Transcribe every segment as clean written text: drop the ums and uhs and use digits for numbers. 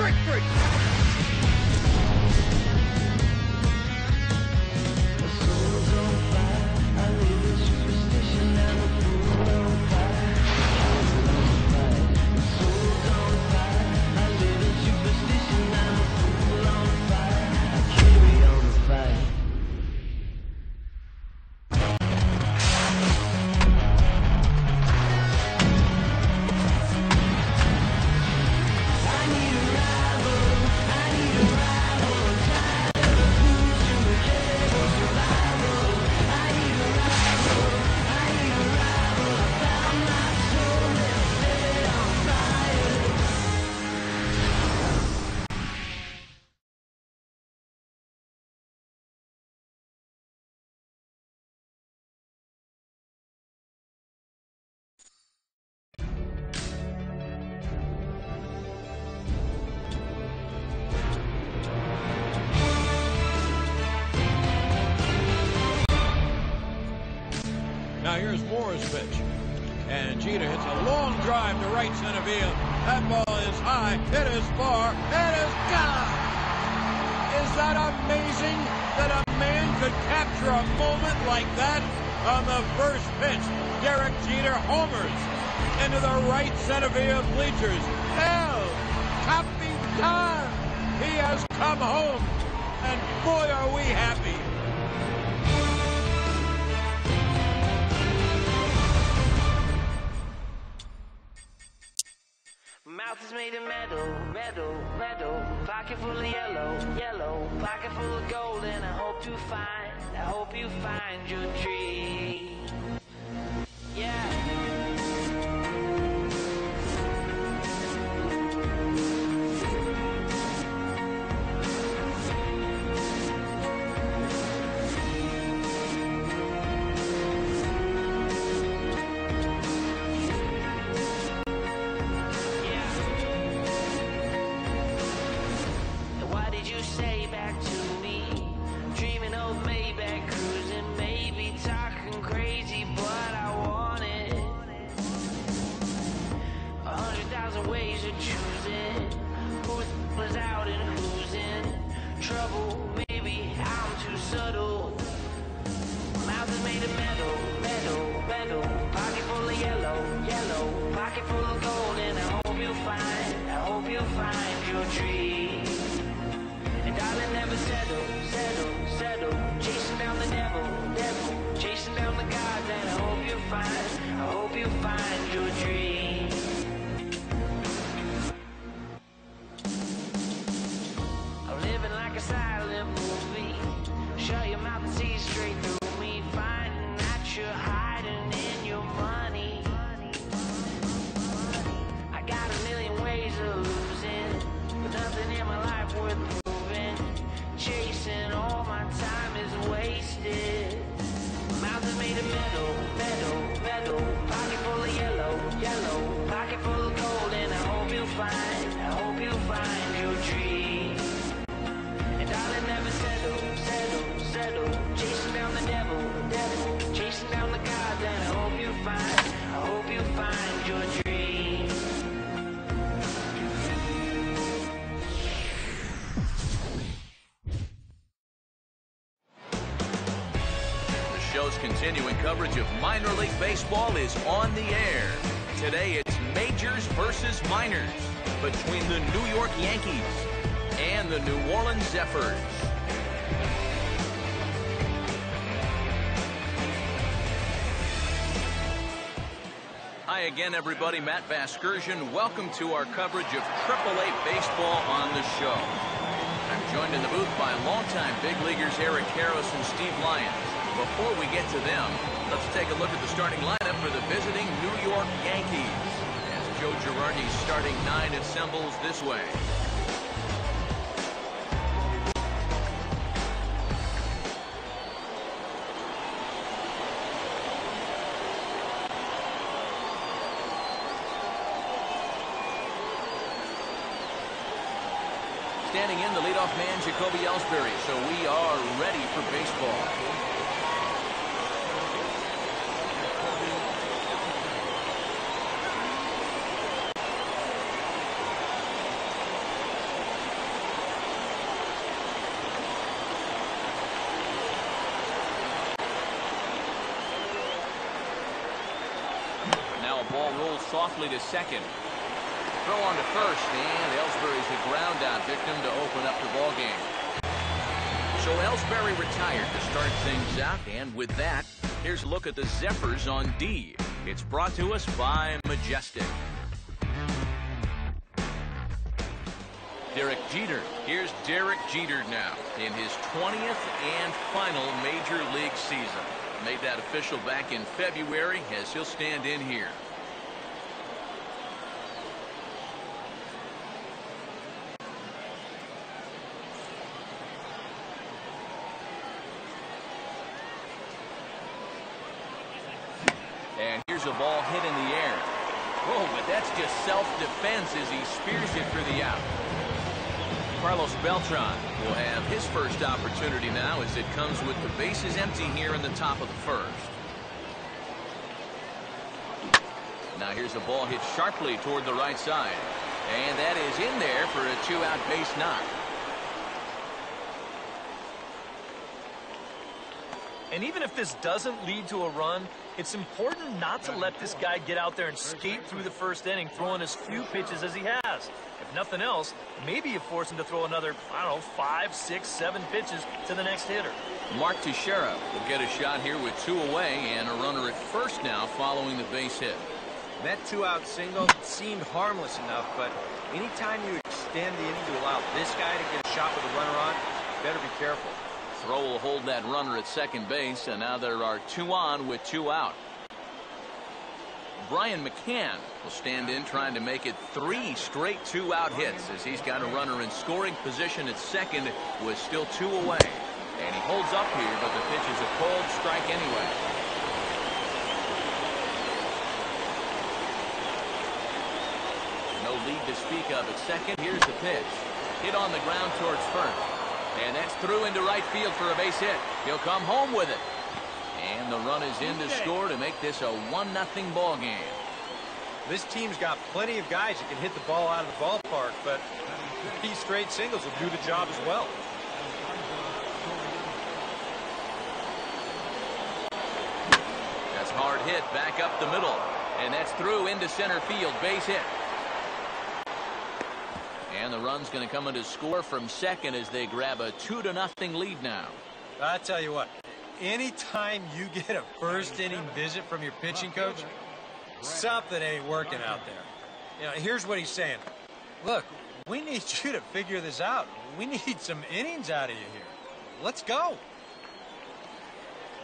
Strike 3. Now here's Moore's pitch. And Jeter hits a long drive to right center field. That ball is high, it is far, it is gone! Is that amazing that a man could capture a moment like that on the first pitch? Derek Jeter homers into the right center field bleachers. El Capitan! He has come home, and boy are we happy. Mouth is made of metal, metal, metal. Pocket full of yellow, yellow. Pocket full of gold, and I hope you find your dream. Yeah. Continuing coverage of minor league baseball is on the air. Today it's majors versus minors between the New York Yankees and the New Orleans Zephyrs. Hi again, everybody. Matt Vasgersian. Welcome to our coverage of AAA baseball on the show. I'm joined in the booth by longtime big leaguers Eric Karros and Steve Lyons. Before we get to them, let's take a look at the starting lineup for the visiting New York Yankees. As Joe Girardi's starting nine assembles this way. Standing in, the leadoff man, Jacoby Ellsbury. So we are ready for baseball. ball rolls softly to second. Throw on to first, and Ellsbury's a ground out victim to open up the ball game. So Ellsbury retired to start things out, and with that, here's a look at the Zephyrs on D. It's brought to us by Majestic. Derek Jeter. Here's Derek Jeter now in his 20th and final Major League season. Made that official back in February as he'll stand in here. And here's a ball hit in the air. Whoa, but that's just self-defense as he spears it for the out. Carlos Beltran will have his first opportunity now as it comes with the bases empty here in the top of the first. Now here's a ball hit sharply toward the right side. And that is in there for a two-out base knock. And even if this doesn't lead to a run, it's important not to let this guy get out there and skate through the first inning, throwing as few pitches as he has. If nothing else, maybe you force him to throw another, I don't know, 5, 6, 7 pitches to the next hitter. Mark Teixeira will get a shot here with 2 away and a runner at first now following the base hit. That 2-out single seemed harmless enough, but anytime you extend the inning to allow this guy to get a shot with a runner on, you better be careful. Throw will hold that runner at second base, and now there are 2 on with 2 out. Brian McCann will stand in trying to make it 3 straight 2-out hits as he's got a runner in scoring position at second with still 2 away. And he holds up here, but the pitch is a cold strike anyway. No lead to speak of at second. Here's the pitch. Hit on the ground towards first. And that's through into right field for a base hit. He'll come home with it. And the run is in to score to make this a 1-0 ball game. This team's got plenty of guys that can hit the ball out of the ballpark, but these straight singles will do the job as well. That's hard hit back up the middle. And that's through into center field. Base hit. And the run's going to come in to score from second as they grab a 2-0 lead now. I tell you what, anytime you get a first inning visit from your pitching coach, something ain't working out there. You know, here's what he's saying. Look, we need you to figure this out. We need some innings out of you here. Let's go.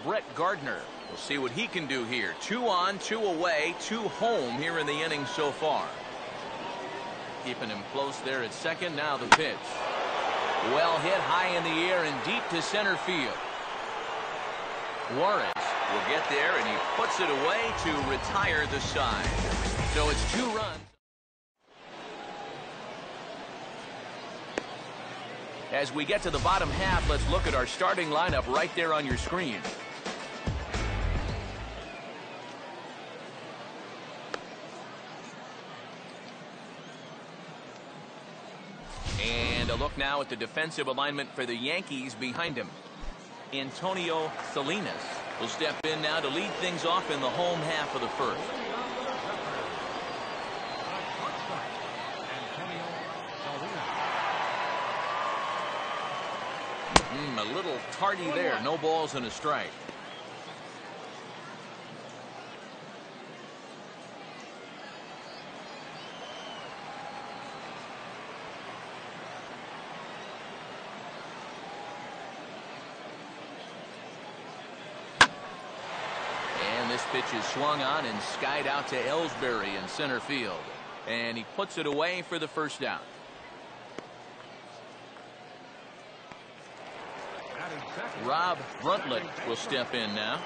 Brett Gardner. We'll see what he can do here. 2 on, 2 away, 2 home here in the inning so far. Keeping him close there at second. Now the pitch. Well hit high in the air and deep to center field. Juarez will get there, and he puts it away to retire the side. So it's 2 runs. As we get to the bottom half, let's look at our starting lineup right there on your screen. And a look now at the defensive alignment for the Yankees behind him. Antonio Salinas will step in now to lead things off in the home half of the first. A little tardy there. No balls and a strike. This pitch is swung on and skied out to Ellsbury in center field. And he puts it away for the first down. Rob Bruntlett will step in now.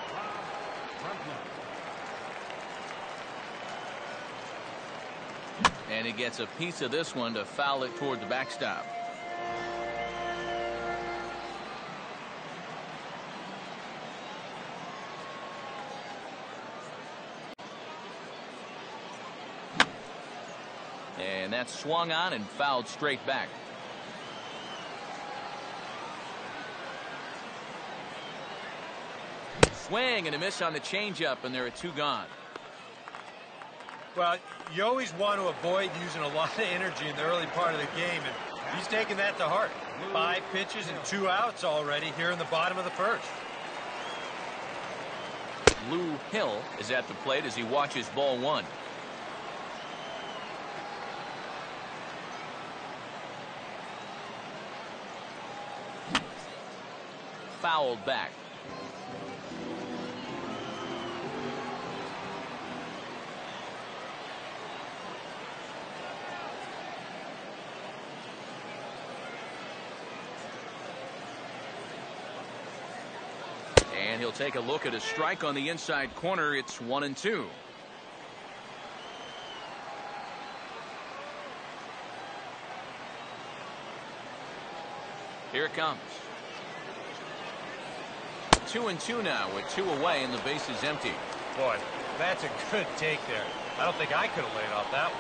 And he gets a piece of this one to foul it toward the backstop. And that's swung on and fouled straight back. Swing and a miss on the changeup, and there are 2 gone. Well, you always want to avoid using a lot of energy in the early part of the game, and he's taking that to heart. 5 pitches and 2 outs already here in the bottom of the first. Lou Hill is at the plate as he watches ball 1. Fouled back. And he'll take a look at a strike on the inside corner. It's 1-2. Here it comes. 2-2 now with 2 away and the base is empty. Boy, that's a good take there. I don't think I could have laid off that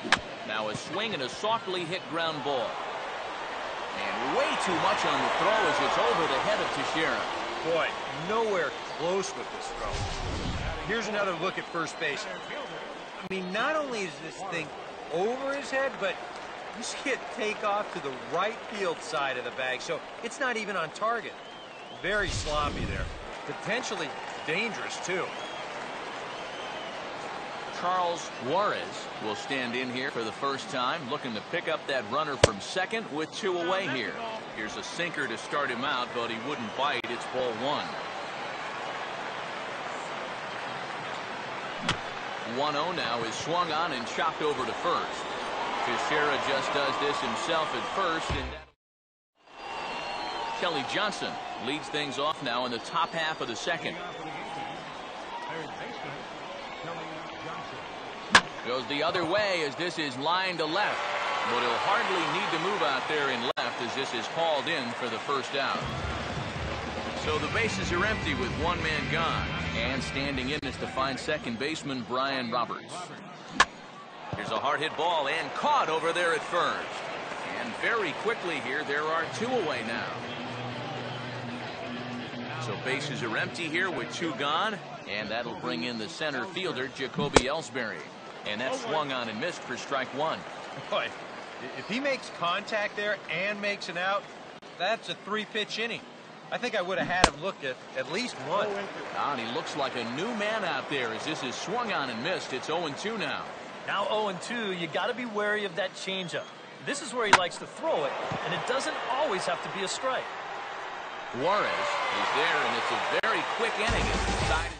one. Now a swing and a softly hit ground ball. And way too much on the throw as it's over the head of Teixeira. Boy, nowhere close with this throw. Here's another look at first base. I mean, not only is this thing over his head, but you see it take off to the right field side of the bag, so it's not even on target. Very sloppy there. Potentially dangerous, too. Charles Juarez will stand in here for the first time, looking to pick up that runner from second with 2 away here. Here's a sinker to start him out, but he wouldn't bite. It's ball 1. 1-0 now is swung on and chopped over to first. Teixeira just does this himself at first. And Kelly Johnson leads things off now in the top half of the second. Goes the other way as this is line to left. But he'll hardly need to move out there in left as this is hauled in for the first out. So the bases are empty with 1 man gone. And standing in is the fine second baseman Brian Roberts. Here's a hard hit ball and caught over there at first. And very quickly here there are 2 away now. So bases are empty here with 2 gone. And that'll bring in the center fielder Jacoby Ellsbury. And that's swung on and missed for strike 1. Boy, if he makes contact there and makes an out, that's a 3-pitch inning. I think I would have had him look at least 1. And he looks like a new man out there as this is swung on and missed. It's 0-2 now. Now 0-2, you got to be wary of that changeup. This is where he likes to throw it, and it doesn't always have to be a strike. Juarez is there, and it's a very quick inning. It's decided.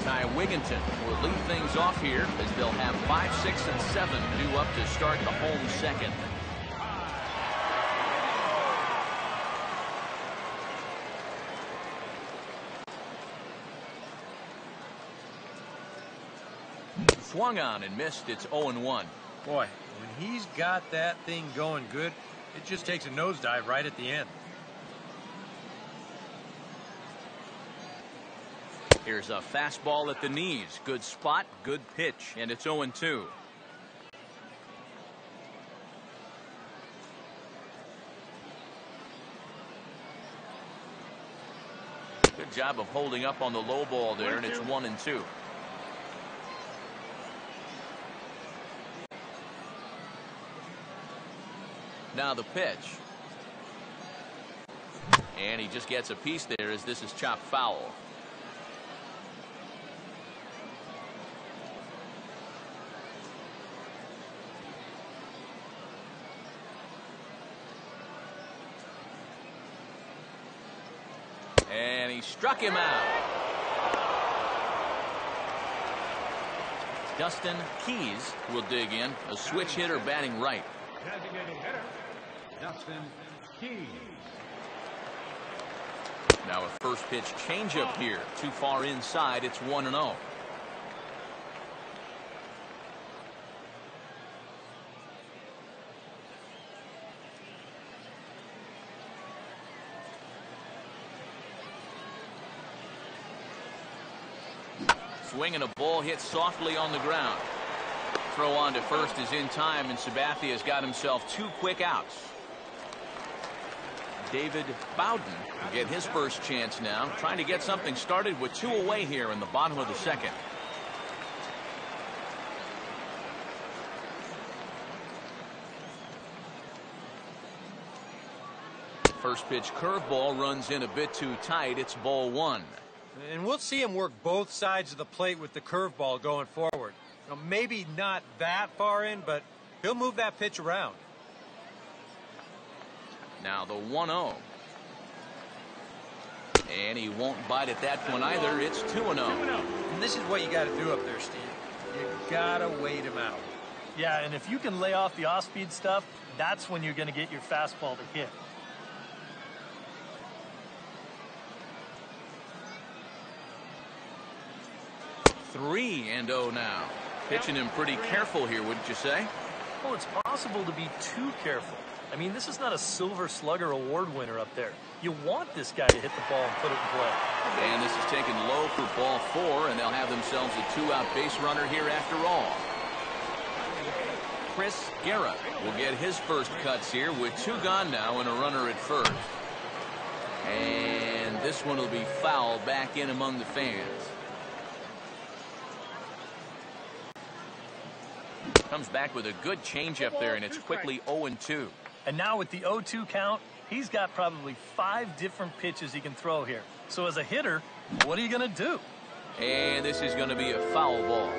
Ty Wigginton will lead things off here as they'll have 5, 6, and 7 due up to start the home second. Swung on and missed. It's 0-1. Boy, when he's got that thing going good, it just takes a nosedive right at the end. Here's a fastball at the knees. Good spot, good pitch, and it's 0-2. Good job of holding up on the low ball there, and it's 1-2. Now the pitch. And he just gets a piece there as this is chopped foul. And he struck him out. Dustin Keys will dig in, a switch hitter batting right. Designated hitter, Dustin Keys. Now a first pitch changeup here. Too far inside. It's 1-0. Swing and a ball hit softly on the ground. Throw on to first is in time, and Sabathia's got himself 2 quick outs. David Bowden will get his first chance now, trying to get something started with 2 away here in the bottom of the second. First pitch curveball runs in a bit too tight. It's ball 1. And we'll see him work both sides of the plate with the curveball going forward. Now, maybe not that far in, but he'll move that pitch around. Now the 1-0. And he won't bite at that one either. It's 2-0. And this is what you got to do up there, Steve. You got to wait him out. Yeah, and if you can lay off the off-speed stuff, that's when you're going to get your fastball to hit. Three and 0 now. Pitching him pretty careful here, wouldn't you say? Well, it's possible to be too careful. I mean, this is not a Silver Slugger award winner up there. You want this guy to hit the ball and put it in play. And this is taken low for ball 4, and they'll have themselves a 2-out base runner here after all. Chris Guerra will get his first cuts here with 2 gone now and a runner at first. And this one will be foul back in among the fans. Comes back with a good changeup there, and it's quickly 0-2. And now with the 0-2 count, he's got probably 5 different pitches he can throw here. So as a hitter, what are you going to do? And this is going to be a foul ball.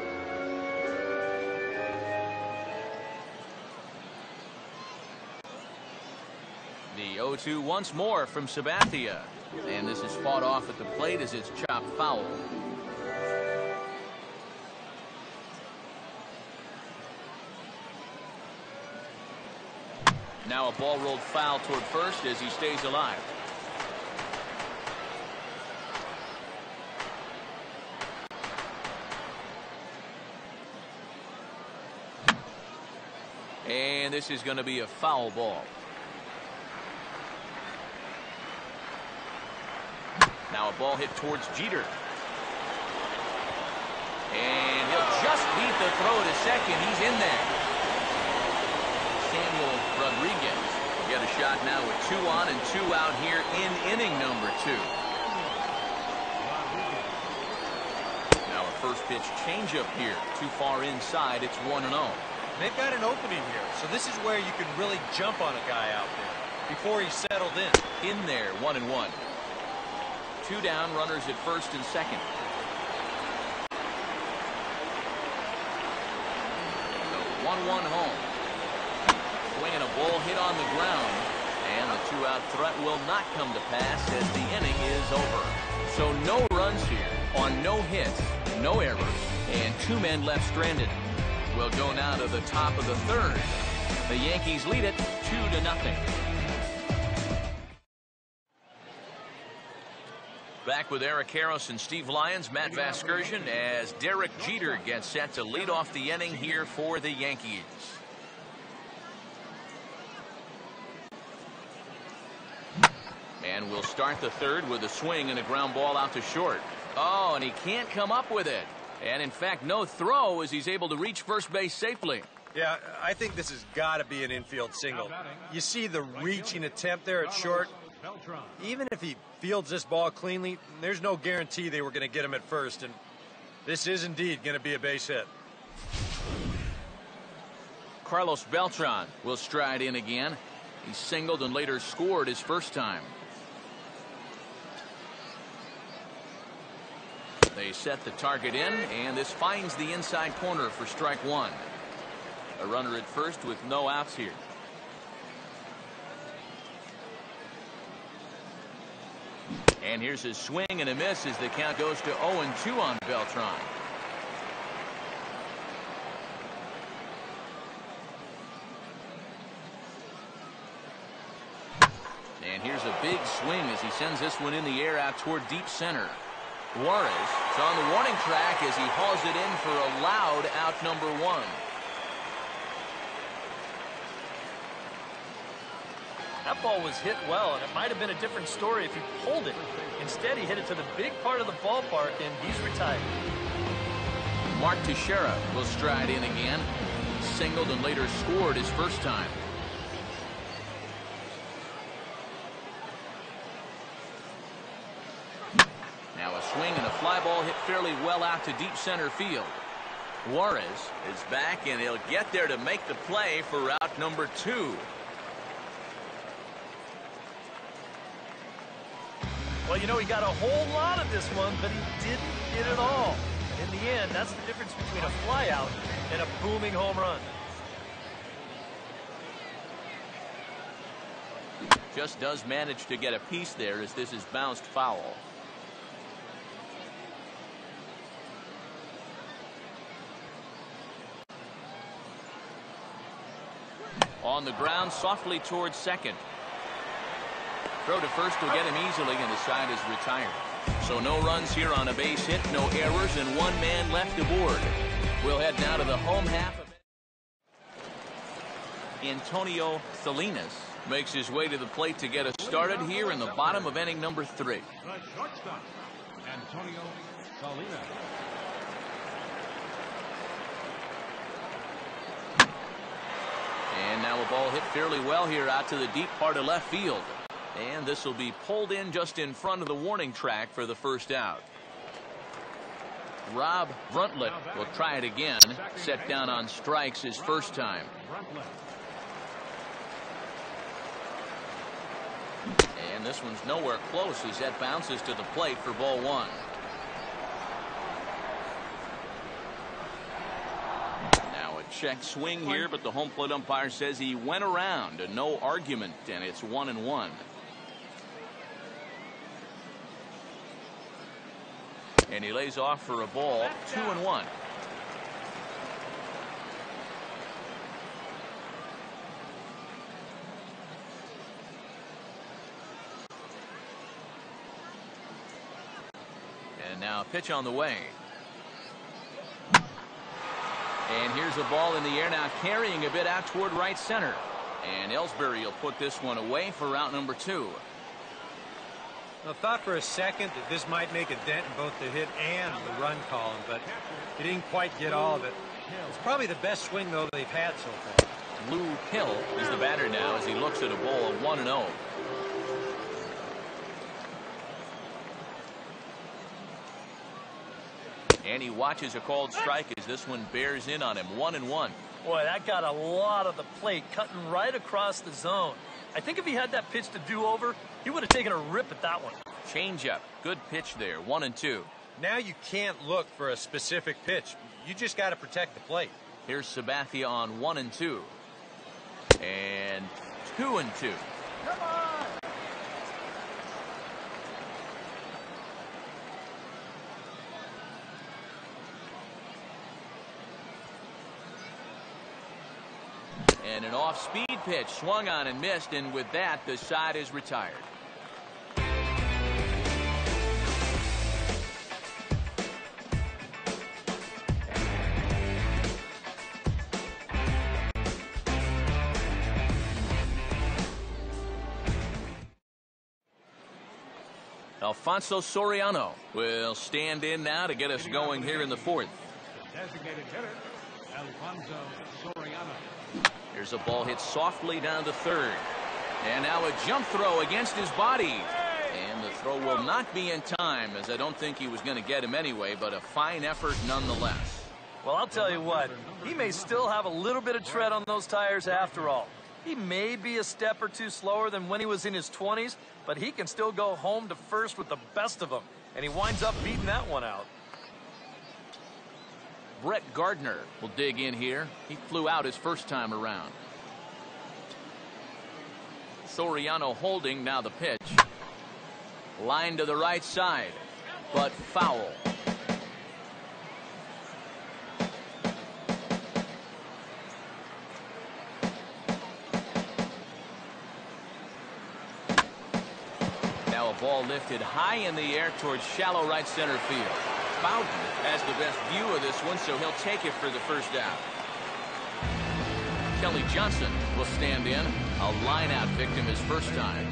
The 0-2 once more from Sabathia. And this is fought off at the plate as it's chopped foul. Now a ball rolled foul toward first as he stays alive. And this is going to be a foul ball. Now a ball hit towards Jeter. And he'll just beat the throw to second. He's in there. Samuel Rodriguez will get a shot now with 2 on and 2 out here in inning number 2. Now a first pitch changeup here. Too far inside. It's 1-0. They've got an opening here, so this is where you can really jump on a guy out there before he's settled in. In there, 1-1. 2 down, runners at first and second. The 1-1 home. Swinging a ball hit on the ground, and the 2-out threat will not come to pass as the inning is over. So no runs here on no hits, no errors, and 2 men left stranded. We'll go now to the top of the 3rd. The Yankees lead it 2-0. Back with Eric Harris and Steve Lyons, Matt Vasgersian, as Derek Jeter gets set to lead off the inning here for the Yankees. And we'll start the 3rd with a swing and a ground ball out to short. Oh, and he can't come up with it. And in fact, no throw as he's able to reach first base safely. Yeah, I think this has got to be an infield single. You see the reaching attempt there at short. Even if he fields this ball cleanly, there's no guarantee they were going to get him at first. And this is indeed going to be a base hit. Carlos Beltran will stride in again. He singled and later scored his first time. They set the target in, and this finds the inside corner for strike 1. A runner at first with no outs here. And here's his swing and a miss as the count goes to 0-2 on Beltran. And here's a big swing as he sends this one in the air out toward deep center. Juarez is on the warning track as he hauls it in for a loud out number 1. That ball was hit well, and it might have been a different story if he pulled it. Instead, he hit it to the big part of the ballpark, and he's retired. Mark Teixeira will stride in again. He singled and later scored his first time. swing and a fly ball hit fairly well out to deep center field. Juarez is back, and he'll get there to make the play for route number 2. Well, you know, he got a whole lot of this one, but he didn't get it all. In the end, that's the difference between a flyout and a booming home run. Just does manage to get a piece there as this is bounced foul. On the ground, softly towards second. Throw to first will get him easily, and the side is retired. So no runs here on a base hit, no errors, and 1 man left aboard. We'll head now to the home half of it. Antonio Salinas makes his way to the plate to get us started here in the bottom of inning number 3. The shortstop, Antonio Salinas. And now a ball hit fairly well here out to the deep part of left field. And this will be pulled in just in front of the warning track for the first out. Rob Bruntlett will try it again. Set down on strikes his first time. And this one's nowhere close as that bounces to the plate for ball 1. Now a check swing here, but the home plate umpire says he went around. No argument, and it's 1-1. And he lays off for a ball, 2-1. And now a pitch on the way. And here's a ball in the air now, carrying a bit out toward right center. And Ellsbury will put this one away for route number 2. I thought for a second that this might make a dent in both the hit and the run column, but he didn't quite get all of it. It's probably the best swing, though, they've had so far. Lou Hill is the batter now as he looks at a ball of 1-0. And he watches a called strike as this one bears in on him. 1-1. Boy, that got a lot of the plate, cutting right across the zone. I think if he had that pitch to do over, he would have taken a rip at that one. Changeup. Good pitch there. 1-2. Now you can't look for a specific pitch. You just got to protect the plate. Here's Sabathia on 1-2. And 2-2. Come on! And an off-speed pitch swung on and missed, and with that, the side is retired. Alfonso Soriano will stand in now to get us going here in the 4th. Designated hitter, Alfonso Soriano. Here's a ball hit softly down to third. And now a jump throw against his body. And the throw will not be in time, as I don't think he was going to get him anyway, but a fine effort nonetheless. Well, I'll tell you what, he may still have a little bit of tread on those tires after all. He may be a step or two slower than when he was in his 20s, but he can still go home to first with the best of them. And he winds up beating that one out. Brett Gardner will dig in here. He flew out his first time around. Soriano holding, now the pitch. Line to the right side, but foul. Now a ball lifted high in the air towards shallow right center field. Bowden has the best view of this one, so he'll take it for the first out. Kelly Johnson will stand in, a line-out victim his first time.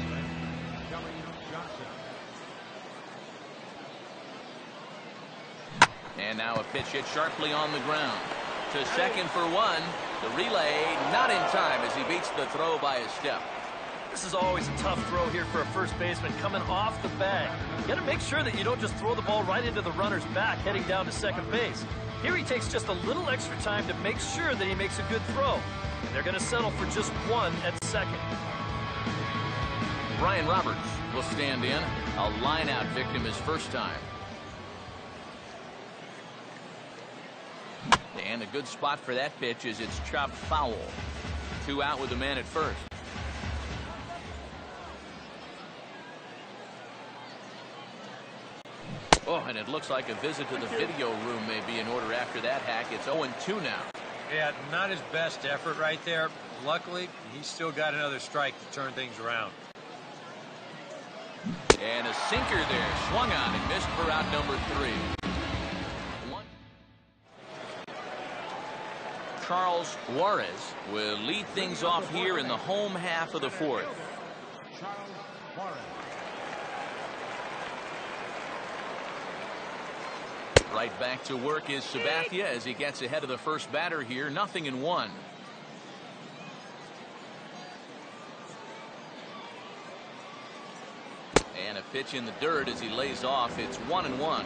Kelly Johnson. And now a pitch hit sharply on the ground. To second for one. The relay not in time as he beats the throw by a step. This is always a tough throw here for a first baseman coming off the bag. You got to make sure that you don't just throw the ball right into the runner's back heading down to second base. Here he takes just a little extra time to make sure that he makes a good throw. And they're going to settle for just one at second. Brian Roberts will stand in. A line-out victim his first time. And a good spot for that pitch is it's chopped foul. 2 out with the man at first. Oh, and it looks like a visit to the video room may be in order after that hack. It's 0-2 now. Yeah, not his best effort right there. Luckily, he's still got another strike to turn things around. And a sinker there. Swung on and missed for out number 3. Charles Juarez will lead things off here in the home half of the 4th. Charles Juarez. Right back to work is Sabathia as he gets ahead of the first batter here. 0-1. And a pitch in the dirt as he lays off. It's 1-1.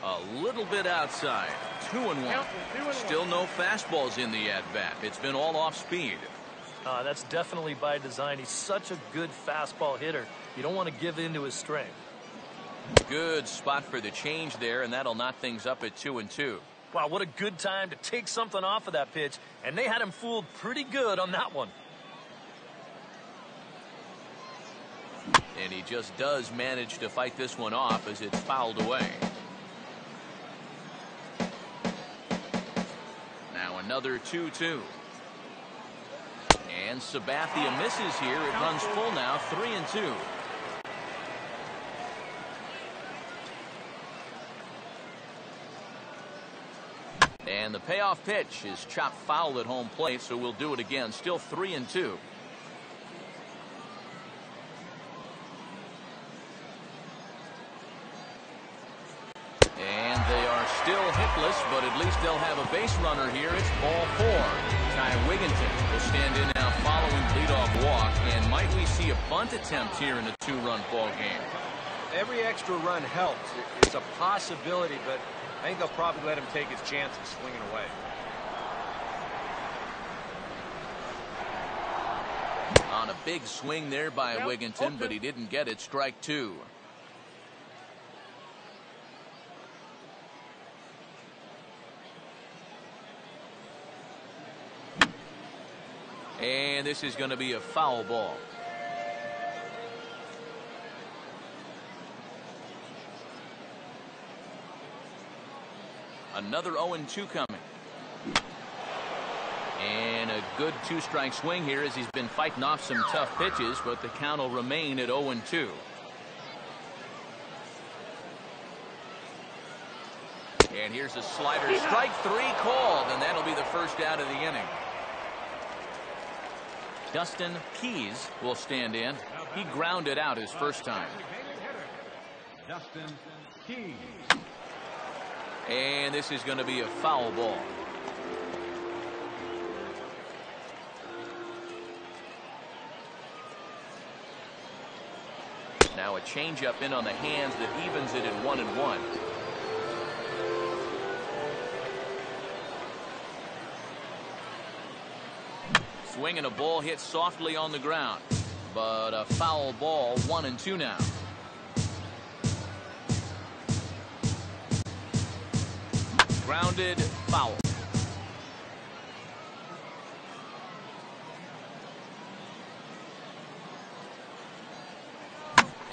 A little bit outside. 2-1. Still no fastballs in the at-bat. It's been all off speed. That's definitely by design. He's such a good fastball hitter. You don't want to give in to his strength. Good spot for the change there, and that'll knot things up at 2-2. Wow, what a good time to take something off of that pitch, and they had him fooled pretty good on that one. And he just does manage to fight this one off as it's fouled away. Now another 2-2. And Sabathia misses here. It runs full now, 3-2. And the payoff pitch is chopped foul at home plate, so we'll do it again. Still 3-2. And they are still hitless, but at least they'll have a base runner here. It's ball 4. Ty Wigginton will stand in now following leadoff walk. And might we see a bunt attempt here in a 2-run ball game? Every extra run helps. It's a possibility, but I think they'll probably let him take his chances swinging away. On a big swing there by Wigginton, but he didn't get it. Strike 2. And this is going to be a foul ball. Another 0-2 coming. And a good 2-strike swing here as he's been fighting off some tough pitches, but the count will remain at 0-2. And here's a slider. Strike 3 called, and that'll be the first out of the inning. Dustin Keys will stand in. He grounded out his first time. Dustin Keys. And this is going to be a foul ball. Now a changeup in on the hands that evens it at 1-1. Swinging a ball hit softly on the ground, but a foul ball. 1-2 now. Grounded, foul.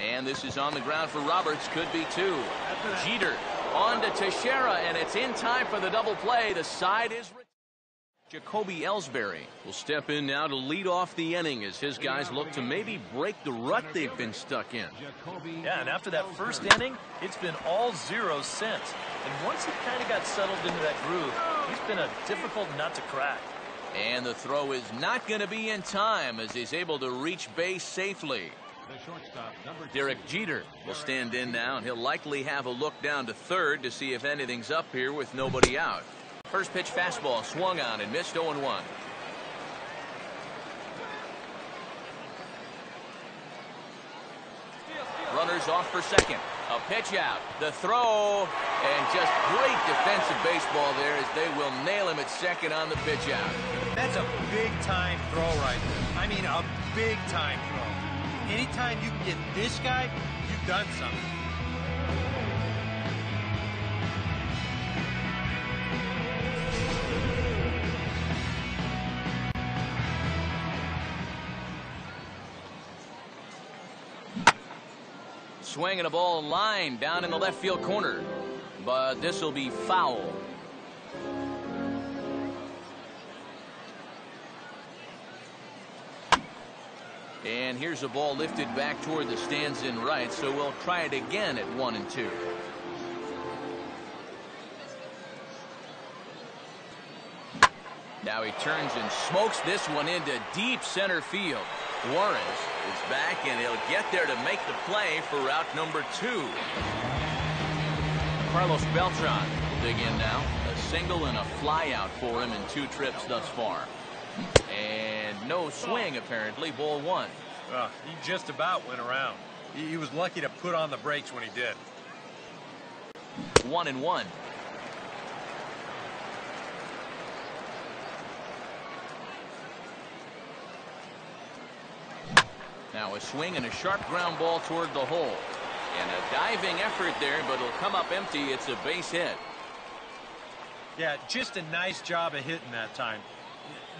And this is on the ground for Roberts. Could be 2. Jeter on to Teixeira, and it's in time for the double play. The side is. Jacoby Ellsbury will step in now to lead off the inning as his guys look to maybe break the rut they've been stuck in. Yeah, and after that first inning, it's been all zeros since. And once he kind of got settled into that groove, he's been a difficult nut to crack. And the throw is not going to be in time as he's able to reach base safely. The shortstop, number 2. Derek Jeter will stand in now, and he'll likely have a look down to third to see if anything's up here with nobody out. First pitch fastball swung on and missed 0-1. Runners off for second. A pitch out. The throw. And just great defensive baseball there as they will nail him at second on the pitch out. That's a big-time throw right there. I mean, a big-time throw. Anytime you can get this guy, you've done something. Swinging a ball line down in the left field corner. But this will be foul. And here's a ball lifted back toward the stands in right, so we'll try it again at 1-2. Now he turns and smokes this one into deep center field. Juarez is back, and he'll get there to make the play for route number 2. Carlos Beltran will dig in now. A single and a fly out for him in 2 trips thus far. And no swing, apparently. Ball 1. He just about went around. He was lucky to put on the brakes when he did. 1-1. Now a swing and a sharp ground ball toward the hole. And a diving effort there, but it'll come up empty. It's a base hit. Yeah, just a nice job of hitting that time.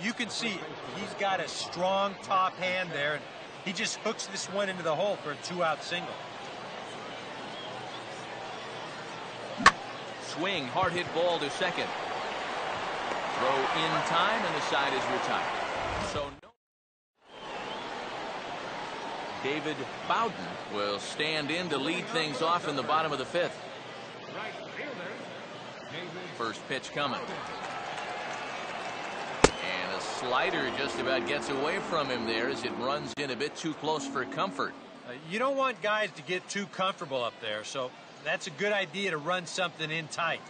You can see he's got a strong top hand there, and he just hooks this one into the hole for a 2-out single. Swing, hard hit ball to second. Throw in time, and the side is retired. So no. David Bowden will stand in to lead things off in the bottom of the 5th. Right fielder, First pitch coming. And a slider just about gets away from him there as it runs in a bit too close for comfort. You don't want guys to get too comfortable up there, so that's a good idea to run something in tight.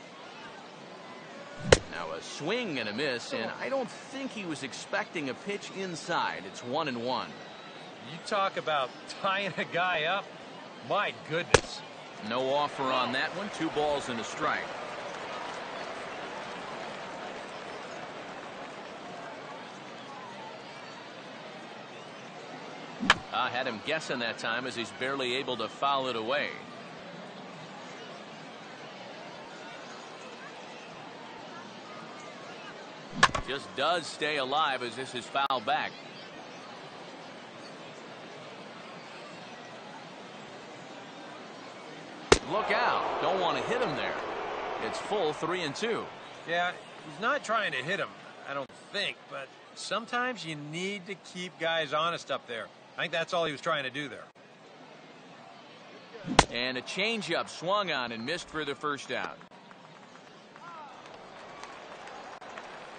Now a swing and a miss, and I don't think he was expecting a pitch inside. It's 1-1. You talk about tying a guy up. My goodness. No offer on that one. 2 balls and a strike. I had him guessing that time as he's barely able to foul it away. Just does stay alive as this is fouled back. Look out. Don't want to hit him there. It's full 3-2. Yeah, he's not trying to hit him, I don't think, but sometimes you need to keep guys honest up there. I think that's all he was trying to do there. And a changeup swung on and missed for the first out.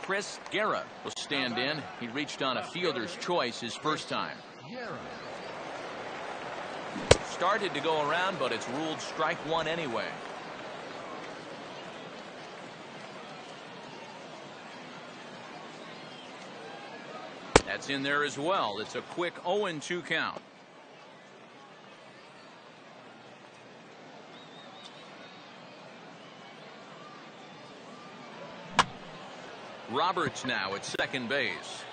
Chris Guerra will stand in. He reached on a fielder's choice his first time. Started to go around, but it's ruled strike 1 anyway. That's in there as well. It's a quick 0-2 count. Roberts now at second base.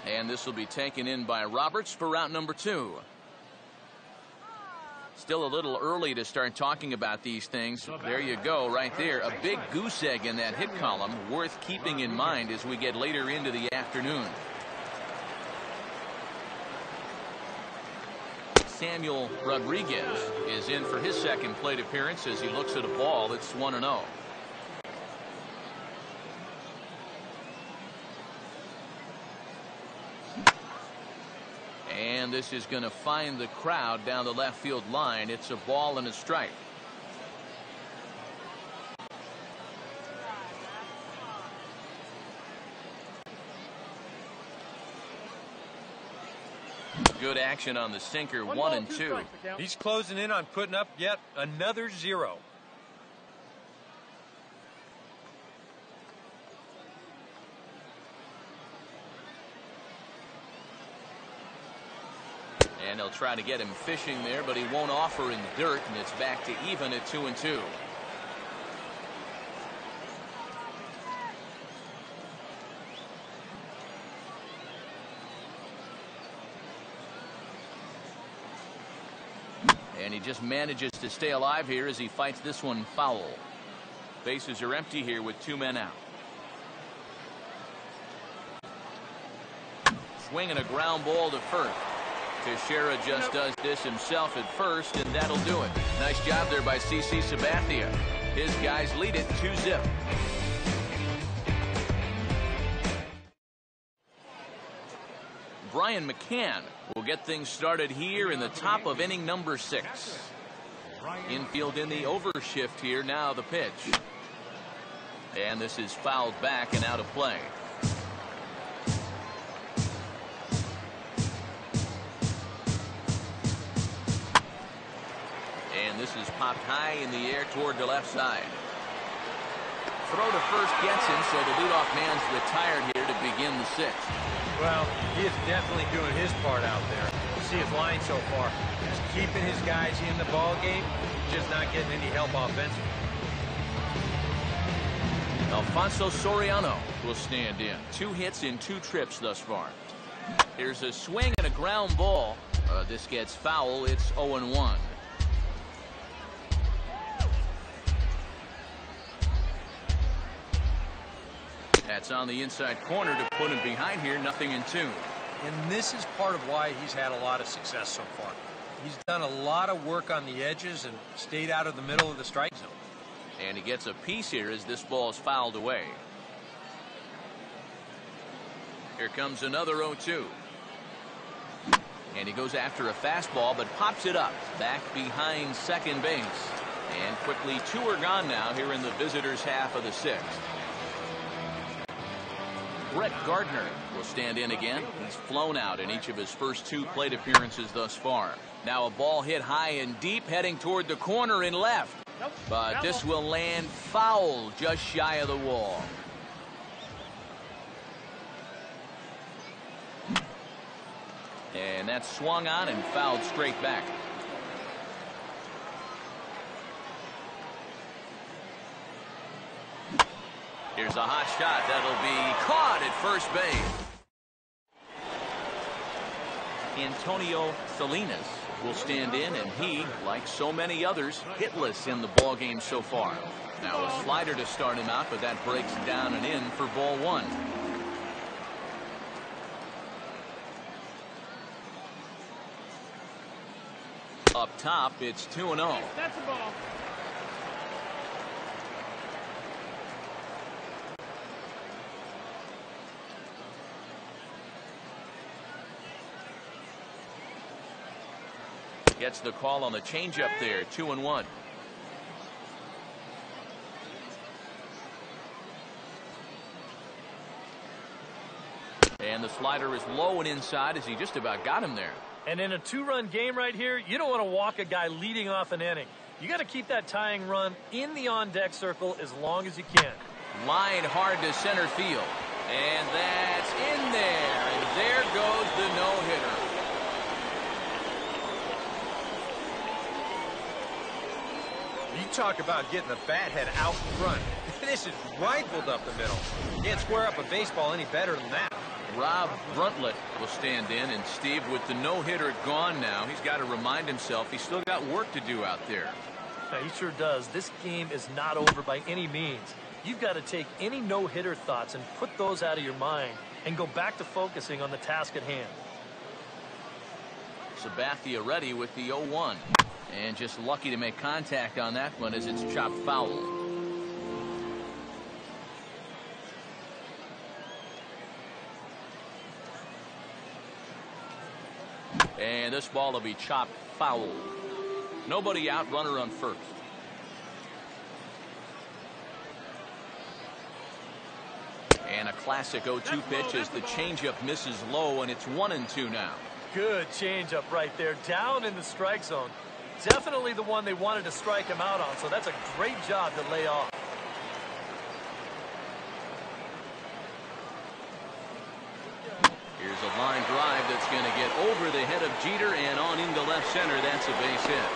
And this will be taken in by Roberts for route number 2. Still a little early to start talking about these things. There you go, right there. A big goose egg in that hit column, worth keeping in mind as we get later into the afternoon. Samuel Rodriguez is in for his second plate appearance as he looks at a ball that's 1-0. And this is going to find the crowd down the left field line. It's a ball and a strike. Good action on the sinker, 1-2. He's closing in on putting up yet another 0. And they'll try to get him fishing there, but he won't offer in the dirt, and it's back to even at 2-2. And he just manages to stay alive here as he fights this one foul. Bases are empty here with 2 men out. Swinging a ground ball to first. Teixeira just does this himself at first, and that'll do it. Nice job there by CC Sabathia. His guys lead it 2-0. Brian McCann will get things started here in the top of inning number 6. Infield in the overshift here. Now the pitch. And this is fouled back and out of play. And this is popped high in the air toward the left side. Throw to first gets him, so the leadoff man's retired here to begin the 6th. Well, he is definitely doing his part out there. You see his line so far. Just keeping his guys in the ball game, just not getting any help offensively. Alfonso Soriano will stand in. 2 hits in 2 trips thus far. Here's a swing and a ground ball. This gets foul. It's 0-1. That's on the inside corner to put him behind here. 0-2. And this is part of why he's had a lot of success so far. He's done a lot of work on the edges and stayed out of the middle of the strike zone. And he gets a piece here as this ball is fouled away. Here comes another 0-2. And he goes after a fastball but pops it up back behind second base. And quickly 2 are gone now here in the visitors' half of the 6th. Brett Gardner will stand in again. He's flown out in each of his first 2 plate appearances thus far. Now a ball hit high and deep heading toward the corner in left. But this will land foul just shy of the wall. And that's swung on and fouled straight back. Here's a hot shot that'll be caught at first base. Antonio Salinas will stand in, and he, like so many others, hitless in the ball game so far. Now a slider to start him out, but that breaks down and in for ball 1. Up top, it's 2-0. That's a ball. Gets the call on the changeup there. 2-1. And the slider is low and inside as he just about got him there. And in a 2-run game right here, you don't want to walk a guy leading off an inning. You got to keep that tying run in the on-deck circle as long as you can. Line hard to center field. And that's in there. And there goes the no-hitter. You talk about getting the bat head out front. This is rifled up the middle. Can't square up a baseball any better than that. Rob Bruntlett will stand in, and Steve, with the no-hitter gone now, he's got to remind himself he's still got work to do out there. Yeah, he sure does. This game is not over by any means. You've got to take any no-hitter thoughts and put those out of your mind and go back to focusing on the task at hand. Sabathia ready with the 0-1. And just lucky to make contact on that one as it's chopped foul. And this ball will be chopped foul. Nobody out, runner on first. And a classic 0-2 pitch as the changeup misses low, and it's 1-2 now. Good changeup right there, down in the strike zone. Definitely the one they wanted to strike him out on, so that's a great job to lay off. Here's a line drive that's going to get over the head of Jeter and on into left center. That's a base hit.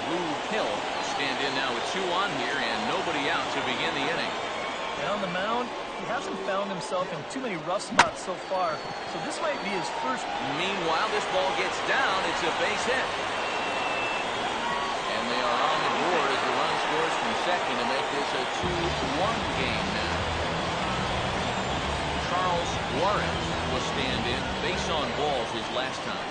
Blue Hill stand in now with 2 on here and nobody out to begin the inning. And on the mound, he hasn't found himself in too many rough spots so far, so this might be his first. Meanwhile, this ball gets down. It's a base hit. And they are on the board as the run scores from second to make this a 2-1 game now. Charles Juarez will stand in. Base on balls his last time.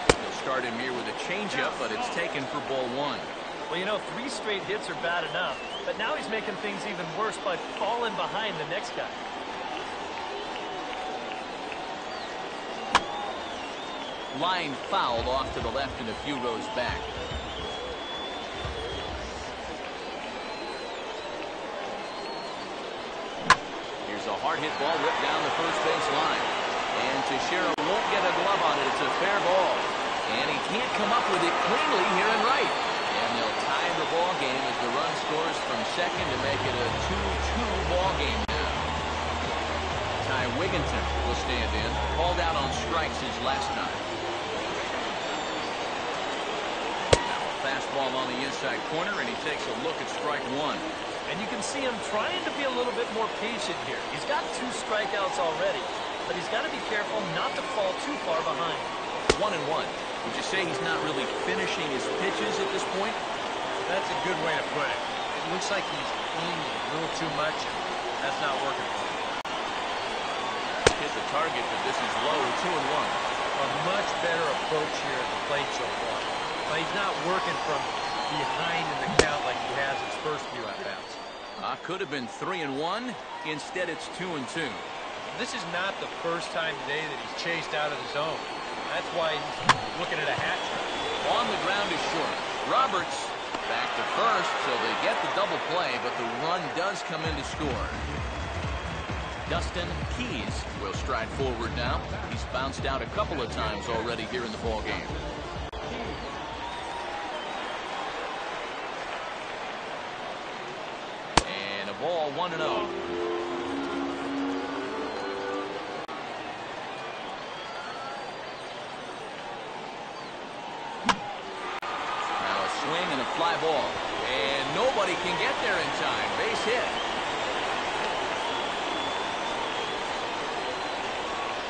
They'll start him here with a changeup, but it's taken for ball 1. Well, you know, 3 straight hits are bad enough, but now he's making things even worse by falling behind the next guy. Line fouled off to the left and a few rows back. Here's a hard hit ball whipped down the first base line. And Teixeira won't get a glove on it. It's a fair ball. And he can't come up with it cleanly here in right. And they'll tie the ball game as the run scores from second to make it a 2-2 ball game now. Ty Wigginton will stand in. Called out on strikes his last time. Now a fastball on the inside corner, and he takes a look at strike 1. And you can see him trying to be a little bit more patient here. He's got 2 strikeouts already, but he's got to be careful not to fall too far behind. 1-1. Would you say he's not really finishing his pitches at this point? That's a good way to put it. It looks like he's aiming a little too much, and that's not working for him. Hit the target, but this is low. 2-1. A much better approach here at the plate so far. But he's not working from behind in the count like he has his first few at-bats. Could have been 3-1. Instead, it's 2-2. This is not the first time today that he's chased out of the zone. That's why he's looking at a hat trick. On the ground is short. Roberts back to first, so they get the double play, but the run does come in to score. Dustin Keys will stride forward now. He's bounced out a couple of times already here in the ball game. And a ball 1-0. Fly ball, and nobody can get there in time. Base hit.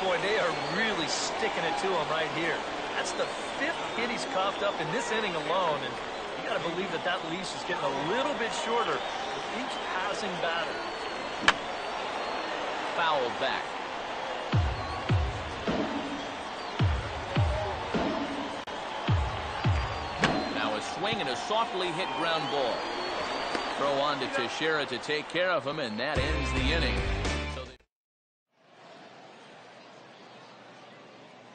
Boy, they are really sticking it to him right here. That's the 5th hit he's coughed up in this inning alone, and you got to believe that that leash is getting a little bit shorter with each passing batter. Fouled back. Swing and a softly hit ground ball. Throw on to Teixeira to take care of him, and that ends the inning.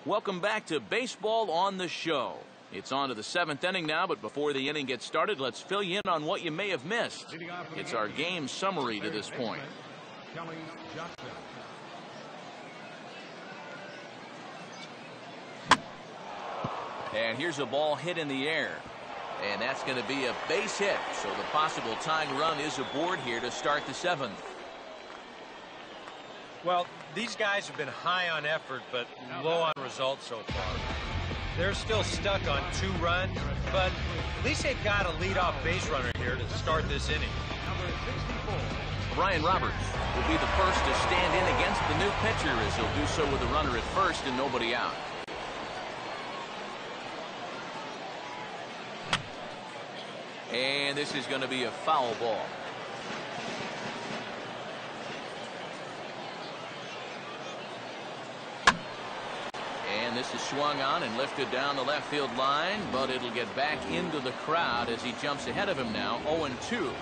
Welcome back to Baseball on the Show. It's on to the 7th inning now, but before the inning gets started, let's fill you in on what you may have missed. It's our game summary to this point. And here's a ball hit in the air. And that's going to be a base hit. So the possible tying run is aboard here to start the 7th. Well, these guys have been high on effort, but low on results so far. They're still stuck on 2 runs, but at least they've got a leadoff base runner here to start this inning. Brian Roberts will be the first to stand in against the new pitcher, as he'll do so with a runner at first and nobody out. And this is going to be a foul ball. And this is swung on and lifted down the left field line, but it'll get back into the crowd as he jumps ahead of him now, 0-2.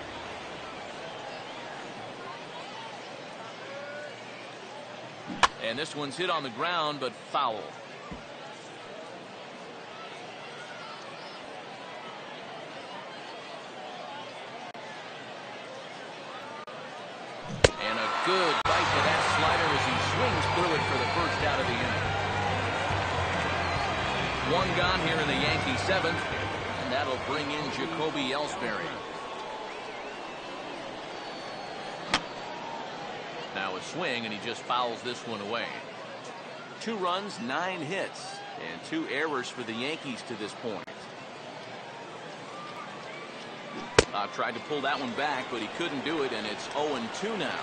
And this one's hit on the ground, but foul. Good bite to that slider as he swings through it for the first out of the inning. One gone here in the Yankee seventh, and that'll bring in Jacoby Ellsbury. Now a swing, and he just fouls this one away. 2 runs, 9 hits, and 2 errors for the Yankees to this point. Tried to pull that one back, but he couldn't do it, and it's 0-2 now.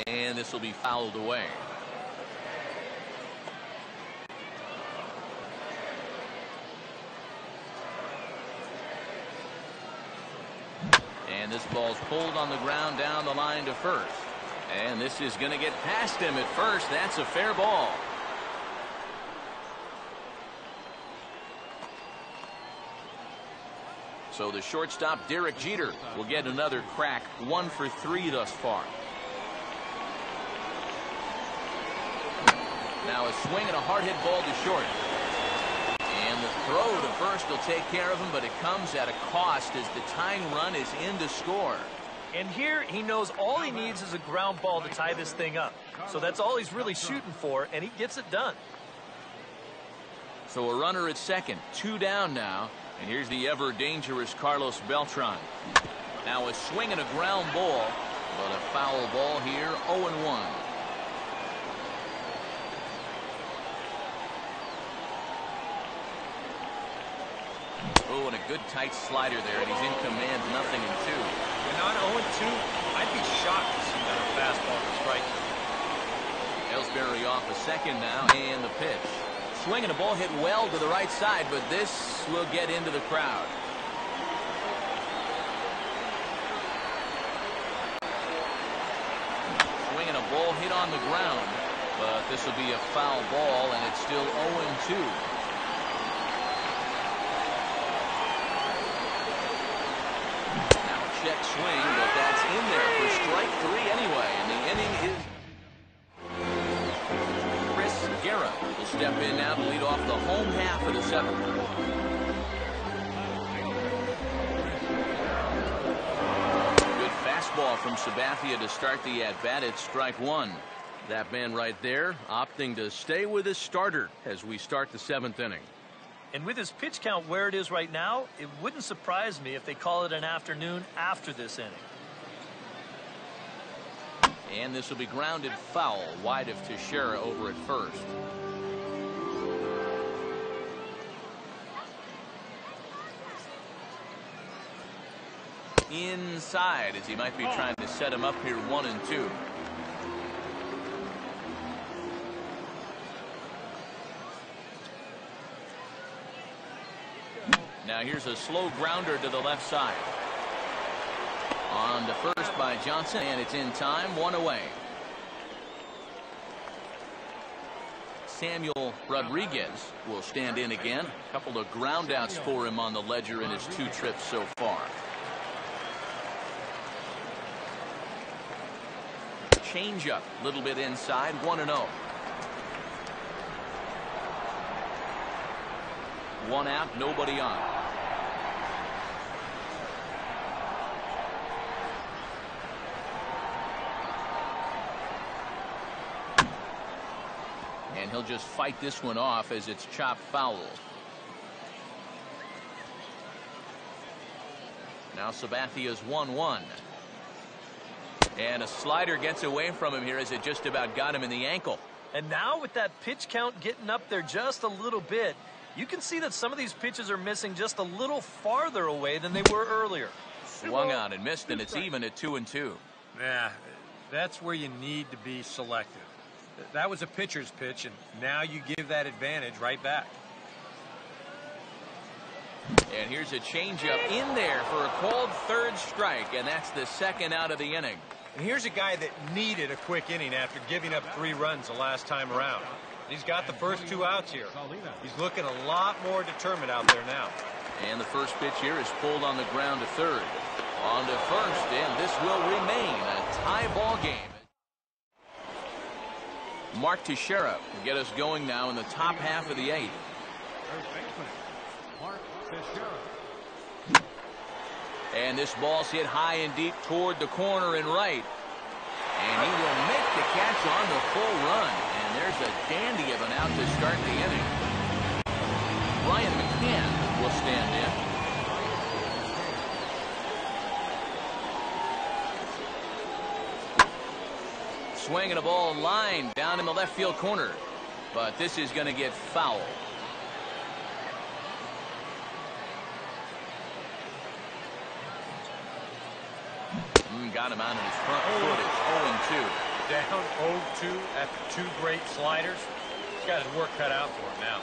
And this will be fouled away. And this ball's pulled on the ground down the line to first. And this is going to get past him at first. That's a fair ball. So the shortstop, Derek Jeter, will get another crack. 1 for 3 thus far. Now a swing and a hard hit ball to short. And the throw to first will take care of him, but it comes at a cost as the tying run is in to score. And here he knows all he needs is a ground ball to tie this thing up. So that's all he's really shooting for, and he gets it done. So a runner at second, 2 down now. And here's the ever dangerous Carlos Beltran. Now a swing and a ground ball, but a foul ball here, 0-1. Oh, and a good tight slider there, and he's in command, 0-2. When on 0-2, I'd be shocked to see that fastball to strike. Ellsbury off a second now, and the pitch. Swing and a ball hit well to the right side, but this will get into the crowd. Swing and a ball hit on the ground, but this will be a foul ball, and it's still 0-2. Now a check swing, but that's in there for strike 3 anyway, and the inning is... Guerra will step in now to lead off the home half of the 7th. Good fastball from Sabathia to start the at-bat. It's strike 1. That man right there opting to stay with his starter as we start the 7th inning. And with his pitch count where it is right now, it wouldn't surprise me if they call it an afternoon after this inning. And this will be grounded foul, wide of Teixeira over at first. Inside, as he might be trying to set him up here, 1-2. Now here's a slow grounder to the left side. On to first by Johnson, and it's in time, 1 away. Samuel Rodriguez will stand in again. A couple of ground outs for him on the ledger in his 2 trips so far. Change up, a little bit inside, 1-0. 1 out, nobody on. And he'll just fight this one off as it's chopped foul. Now Sabathia's 1-1. And a slider gets away from him here as it just about got him in the ankle. And now with that pitch count getting up there just a little bit, you can see that some of these pitches are missing just a little farther away than they were earlier. Swung on and missed, and it's even at 2-2. Yeah, that's where you need to be selective. That was a pitcher's pitch, and now you give that advantage right back. And here's a changeup in there for a called 3rd strike, and that's the 2nd out of the inning. And here's a guy that needed a quick inning after giving up 3 runs the last time around. He's got the first 2 outs here. He's looking a lot more determined out there now. And the first pitch here is pulled on the ground to 3rd. On to first, and this will remain a tie ball game. Mark Teixeira will get us going now in the top half of the 8th. And this ball's hit high and deep toward the corner and right. And he will make the catch on the full run. And there's a dandy of an out to start the inning. Brian McCann will stand in. Swinging a ball line down in the left field corner. But this is going to get foul. Got him out on his front foot. It's 0-2. Down 0-2 after 2 great sliders. He's got his work cut out for him now.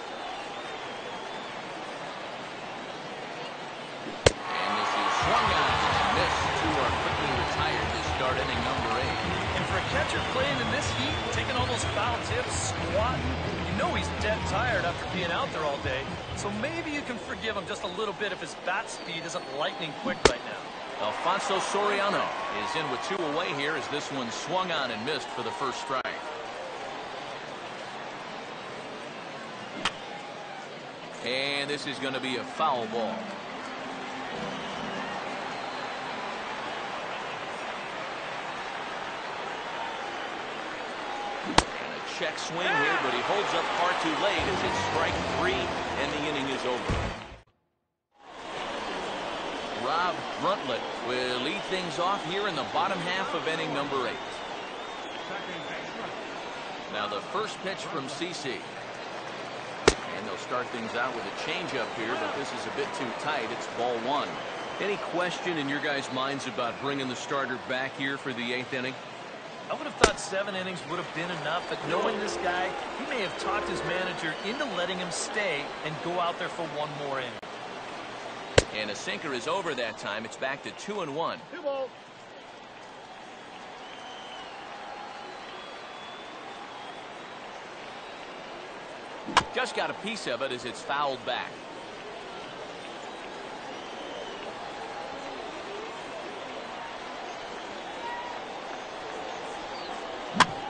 And this is swung on and missed. 2 are quickly retired to start inning number 8. And for a catcher playing in this heat, taking all those foul tips, squatting, you know he's dead tired after being out there all day. So maybe you can forgive him just a little bit if his bat speed isn't lightning quick right now. Alfonso Soriano is in with 2 away here as this one swung on and missed for the first strike. And this is going to be a foul ball. And a check swing here, but he holds up far too late as it's strike 3 and the inning is over. Rob Bruntlett will lead things off here in the bottom half of inning number 8. Now the first pitch from CC. And they'll start things out with a changeup here, but this is a bit too tight. It's ball 1. Any question in your guys' minds about bringing the starter back here for the 8th inning? I would have thought 7 innings would have been enough, but knowing this guy, he may have talked his manager into letting him stay and go out there for 1 more inning. And a sinker is over that time. It's back to 2-1. Just got a piece of it as it's fouled back.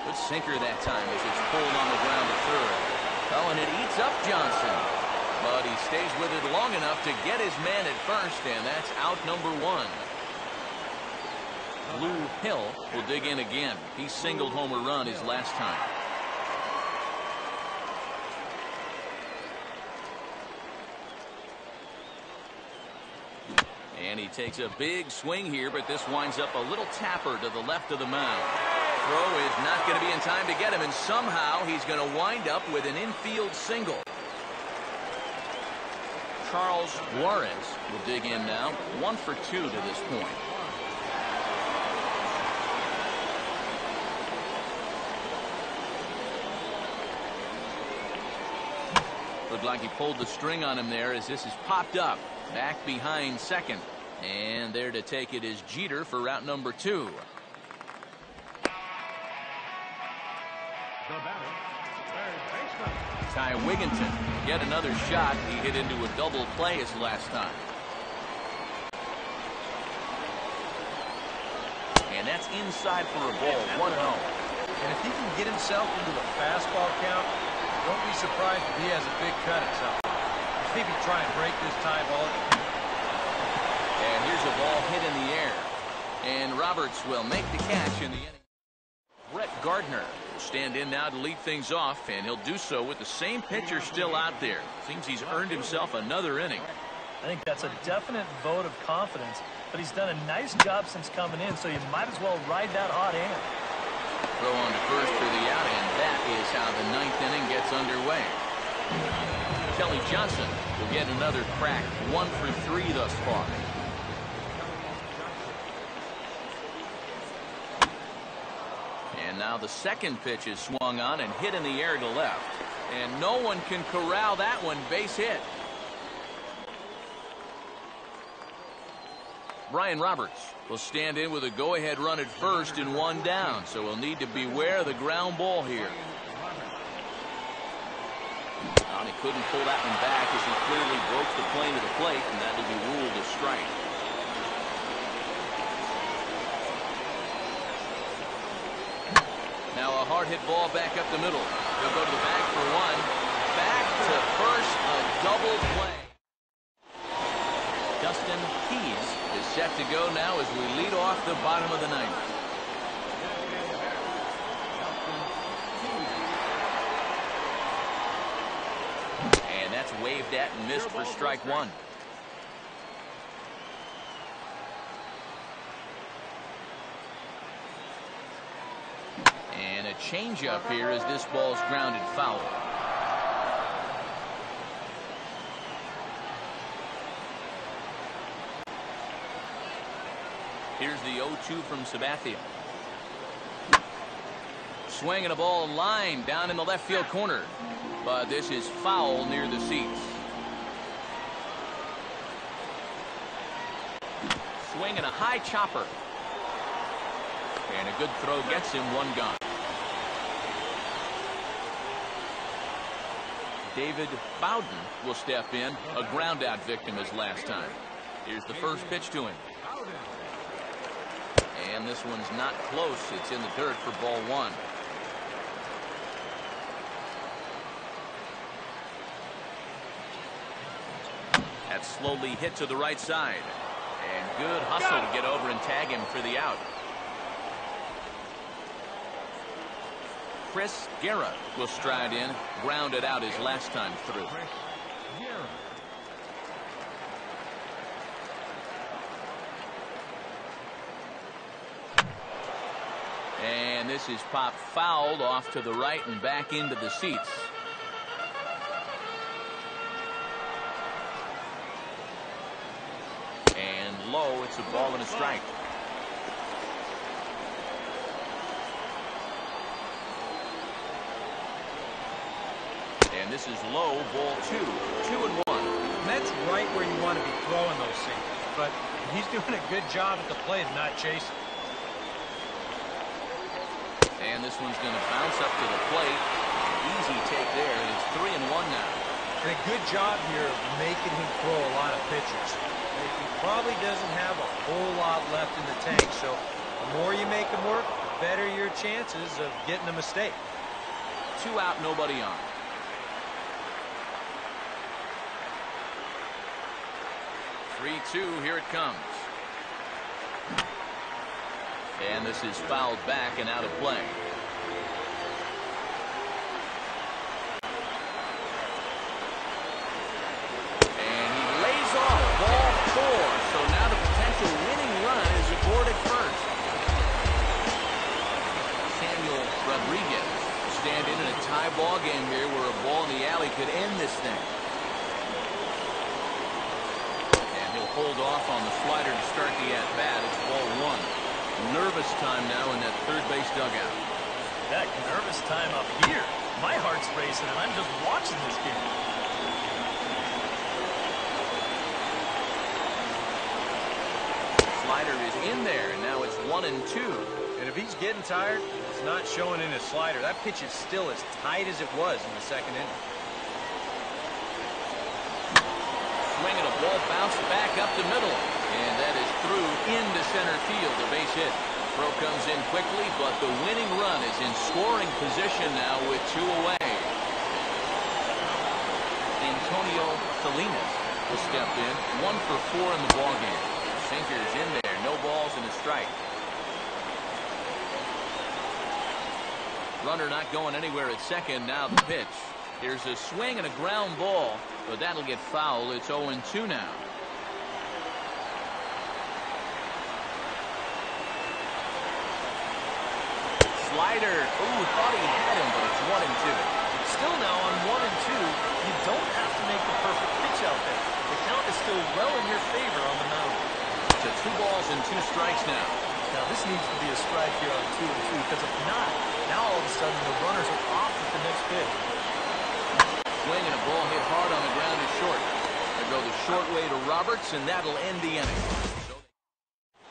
Good sinker that time as it's pulled on the ground to third. Oh, and it eats up Johnson. But he stays with it long enough to get his man at first, and that's out number 1. Lou Hill will dig in again. He singled home a run his last time. And he takes a big swing here, but this winds up a little tapper to the left of the mound. Throw is not going to be in time to get him, and somehow he's going to wind up with an infield single. Charles Juarez will dig in now. 1 for 2 to this point. Looked like he pulled the string on him there as this is popped up. Back behind second. And there to take it is Jeter for route number 2. Ty Wigginton, yet another shot. He hit into a double play his last time. And that's inside for a ball, 1-0. And if he can get himself into a fastball count, don't be surprised if he has a big cut at something. Maybe try and break this tie ball. And here's a ball hit in the air. And Roberts will make the catch in the inning. Brett Gardner will stand in now to lead things off, and he'll do so with the same pitcher still out there. Seems he's earned himself another inning. I think that's a definite vote of confidence, but he's done a nice job since coming in, so you might as well ride that hot hand. Throw on to first for the out, and that is how the 9th inning gets underway. Kelly Johnson will get another crack, 1 for 3 thus far. And now the second pitch is swung on and hit in the air to left. And no one can corral that one. Base hit. Brian Roberts will stand in with a go-ahead run at first and 1 down. So we'll need to beware of the ground ball here. And he couldn't pull that one back as he clearly broke the plane to the plate, and that will be ruled a strike. Now a hard hit ball back up the middle. He'll go to the bag for 1. Back to first, a double play. Dustin Keys is set to go now as we lead off the bottom of the ninth. And that's waved at and missed for strike one. And a changeup here as this ball's grounded foul. Here's the 0-2 from Sabathia. Swinging a ball line down in the left field corner. But this is foul near the seats. Swinging a high chopper. And a good throw gets him one gone. David Bowden will step in. A ground out victim as last time. Here's the first pitch to him. And this one's not close. It's in the dirt for ball one. That's slowly hit to the right side. And good hustle to get over and tag him for the out. Chris Guerra will stride in. Grounded out his last time through. And this is popped fouled off to the right and back into the seats. And low, it's a ball and a strike. And this is low, ball 2. 2-1. And that's right where you want to be throwing those things. But he's doing a good job at the plate of not chasing. And this one's going to bounce up to the plate. Easy take there, and it's 3-1 now. And a good job here of making him throw a lot of pitches. He probably doesn't have a whole lot left in the tank, so the more you make him work, the better your chances of getting a mistake. 2 out, nobody on. Here it comes. And this is fouled back and out of play. And he lays off ball 4. So now the potential winning run is aboard at first. Samuel Rodriguez will stand in a tie ball game here where a ball in the alley could end this thing. Hold off on the slider to start the at-bat. It's ball 1. Nervous time now in that third base dugout. That nervous time up here. My heart's racing and I'm just watching this game. Slider is in there, and now it's 1-2. And if he's getting tired, it's not showing in his slider. That pitch is still as tight as it was in the second inning. Swinging a ball bounced back up the middle, and that is through into center field. A base hit. Throw comes in quickly, but the winning run is in scoring position now with 2 away. Antonio Salinas will step in. 1 for 4 in the ballgame. Sinker's in there. No balls and a strike. Runner not going anywhere at second. Now the pitch. Here's a swing and a ground ball, but that'll get fouled. It's 0-2 now. Slider. Ooh, thought he had him, but it's 1-2. Still now on 1-2, you don't have to make the perfect pitch out there. The count is still well in your favor on the mound. To 2 balls and 2 strikes now. Now this needs to be a strike here on 2-2, because if not, now all of a sudden the runners are off at the next pitch. Swing and a ball hit hard on the ground is short. They go the short way to Roberts, and that'll end the inning.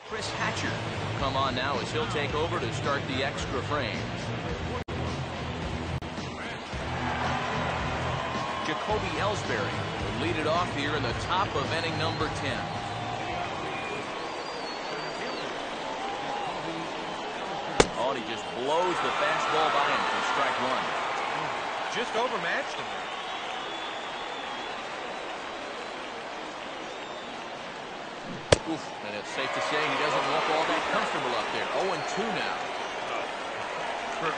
Chris Hatcher will come on now as he'll take over to start the extra frame. Jacoby Ellsbury will lead it off here in the top of inning number 10. Oh, he just blows the fastball by him for strike 1. Just overmatched him. Oof, and it's safe to say he doesn't look all that comfortable up there. 0-2 now.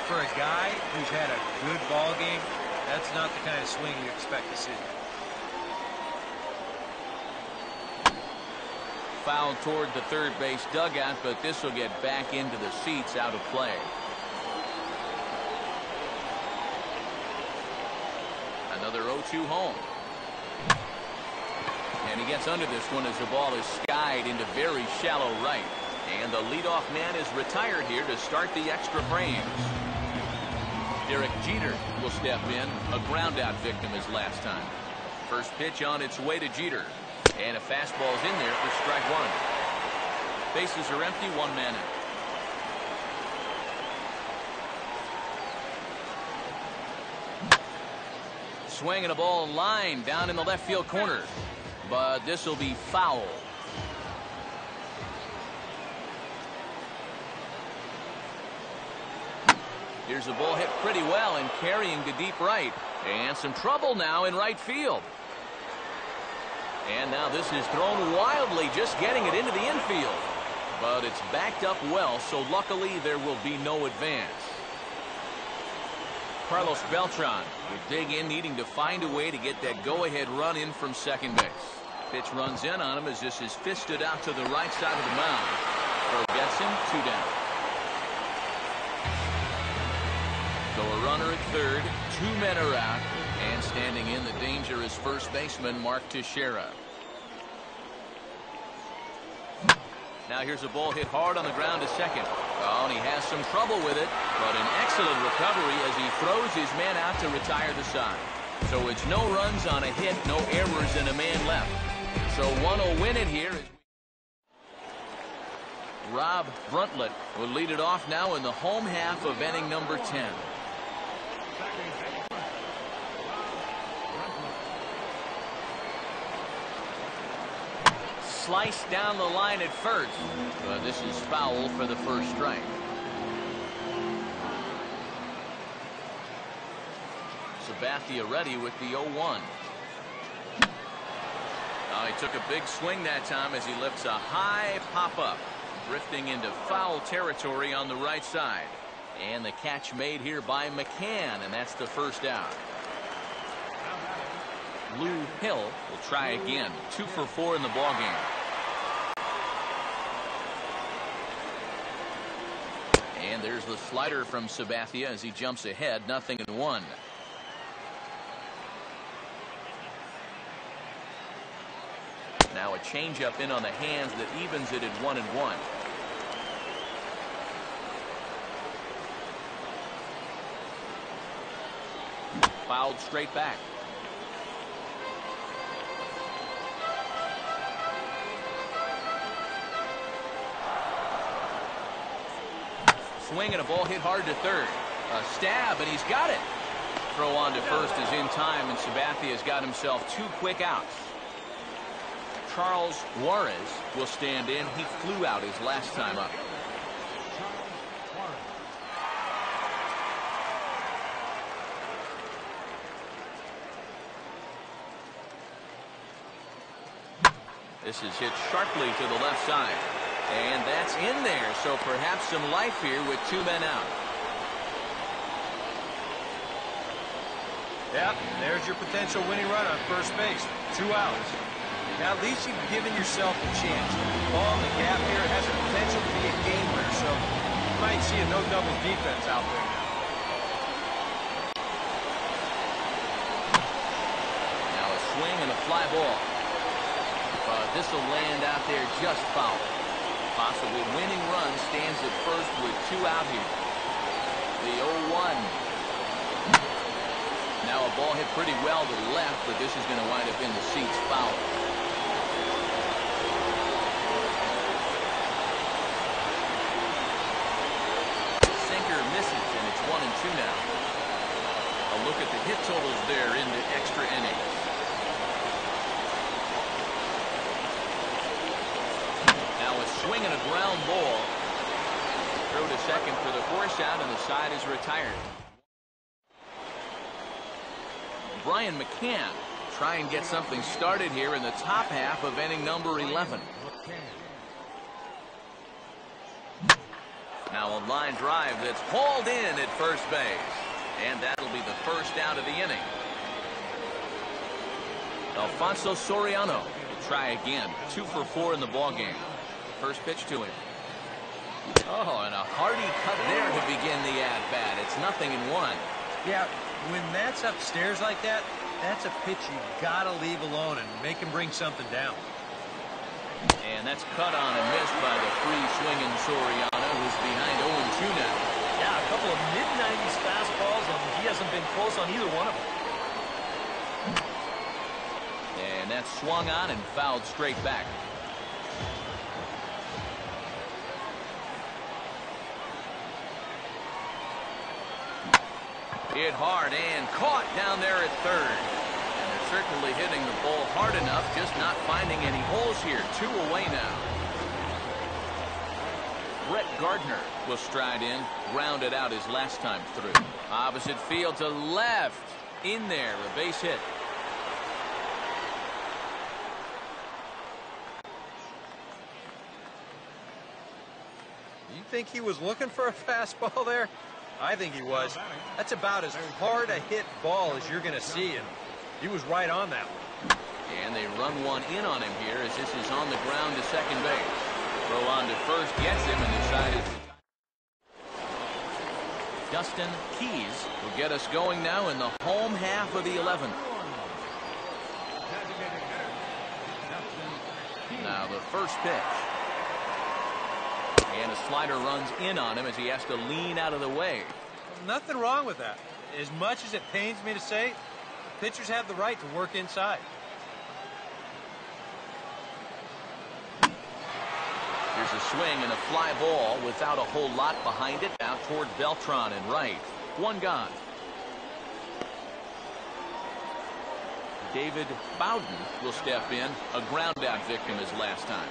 For a guy who's had a good ball game, that's not the kind of swing you expect to see. Foul toward the third base dugout, but this will get back into the seats, out of play. Another 0-2 home. And he gets under this one as the ball is skied into very shallow right. And the leadoff man is retired here to start the extra frames. Derek Jeter will step in, a ground-out victim his last time. First pitch on its way to Jeter. And a fastball's in there for strike one. Bases are empty, one man out. Swinging a ball line down in the left field corner. But this will be foul. Here's the ball hit pretty well and carrying to deep right. And some trouble now in right field. And now this is thrown wildly, just getting it into the infield. But it's backed up well, so luckily there will be no advance. Carlos Beltran will dig in, needing to find a way to get that go-ahead run in from second base. Pitch runs in on him as this is fisted out to the right side of the mound. Throw gets him, 2 down. So a runner at third, 2 men are out, and standing in the danger is first baseman Mark Teixeira. Now here's a ball hit hard on the ground to second. Oh, and he has some trouble with it, but an excellent recovery as he throws his man out to retire the side. So it's no runs on a hit, no errors, and a man left. So one will win it here. Rob Bruntlett will lead it off now in the home half of inning number 10. Sliced down the line at first, but this is foul for the first strike. Sabathia ready with the 0-1. He took a big swing that time as he lifts a high pop-up, drifting into foul territory on the right side. And the catch made here by McCann, and that's the first out. Lou Hill will try again. 2 for 4 in the ballgame. And there's the slider from Sabathia as he jumps ahead, 0-1. Now a changeup in on the hands that evens it at 1-1. Fouled straight back. Swing and a ball hit hard to third. A stab, and he's got it. Throw on to first is in time, and Sabathia has got himself 2 quick outs. Charles Juarez will stand in. He flew out his last time up. This is hit sharply to the left side. And that's in there, so perhaps some life here with 2 men out. Yep, there's your potential winning run on first base. 2 outs. Now at least you've given yourself a chance. Ball in the gap here has the potential to be a game winner, so you might see a no-double defense out there now. Now a swing and a fly ball. This will land out there just foul. Possible winning run stands at first with 2 out here. The 0-1. Now a ball hit pretty well to the left, but this is going to wind up in the seats, foul. Sinker misses, and it's 1-2 now. A look at the hit totals there in the extra innings. Swing and a ground ball. Throw to second for the force out, and the side is retired. Brian McCann try and get something started here in the top half of inning number 11. Now a line drive that's hauled in at first base. And that'll be the first out of the inning. Alfonso Soriano will try again. 2 for 4 in the ballgame. First pitch to him. Oh, and a hearty cut there to begin the at-bat. It's 0-1. Yeah, when that's upstairs like that, that's a pitch you gotta leave alone and make him bring something down. And that's cut on and missed by the free-swinging Soriano, who's behind 0-2 now. Yeah, a couple of mid-90s fastballs, and he hasn't been close on either one of them. And that's swung on and fouled straight back. Hit hard and caught down there at third. And they're certainly hitting the ball hard enough, just not finding any holes here. 2 away now. Brett Gardner will stride in, grounded out his last time through. Opposite field to left. In there, a base hit. You think he was looking for a fastball there? I think he was. That's about as hard a hit ball as you're going to see, and he was right on that one. And they run one in on him here as this is on the ground to second base. Throw on to first, gets him, and decided. Dustin Keys will get us going now in the home half of the 11th. Now the first pitch. And a slider runs in on him as he has to lean out of the way. Nothing wrong with that. As much as it pains me to say, pitchers have the right to work inside. Here's a swing and a fly ball without a whole lot behind it. Out toward Beltran and right. 1 gone. David Bowden will step in. A ground out victim his last time.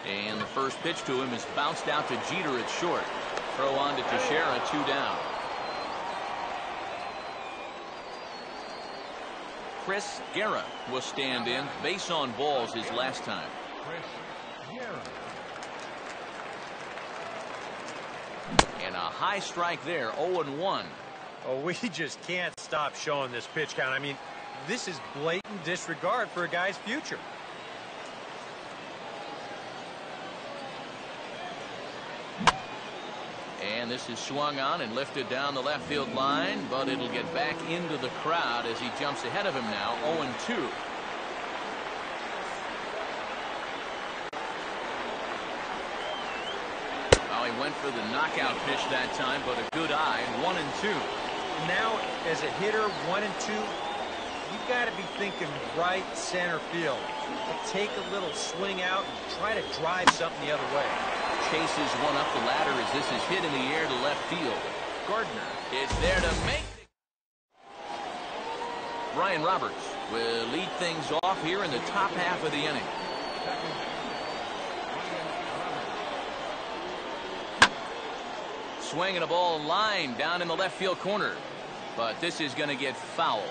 And the first pitch to him is bounced out to Jeter at short. Throw on to Teixeira, 2 down. Chris Guerra will stand in. Base on balls his last time. And a high strike there, 0-1. Oh, we just can't stop showing this pitch count. I mean, this is blatant disregard for a guy's future. And this is swung on and lifted down the left field line, but it'll get back into the crowd as he jumps ahead of him now, 0-2. Well, he went for the knockout pitch that time, but a good eye, 1-2. Now, as a hitter, 1-2, you've got to be thinking right center field. Take a little swing out and try to drive something the other way. Chases one up the ladder as this is hit in the air to left field. Gardner is there to make. Brian Roberts will lead things off here in the top half of the inning. Swinging a ball line down in the left field corner, but this is going to get foul.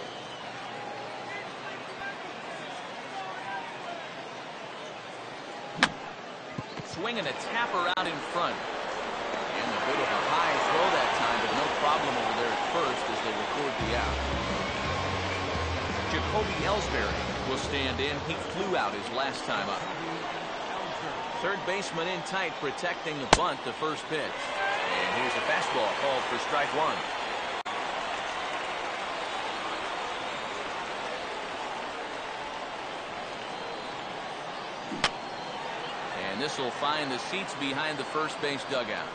Swinging a tapper out in front. And a bit of a high throw that time, but no problem over there at first as they record the out. Jacoby Ellsbury will stand in. He flew out his last time up. Third baseman in tight, protecting the bunt, the first pitch. And here's a fastball called for strike 1. And this will find the seats behind the first base dugout.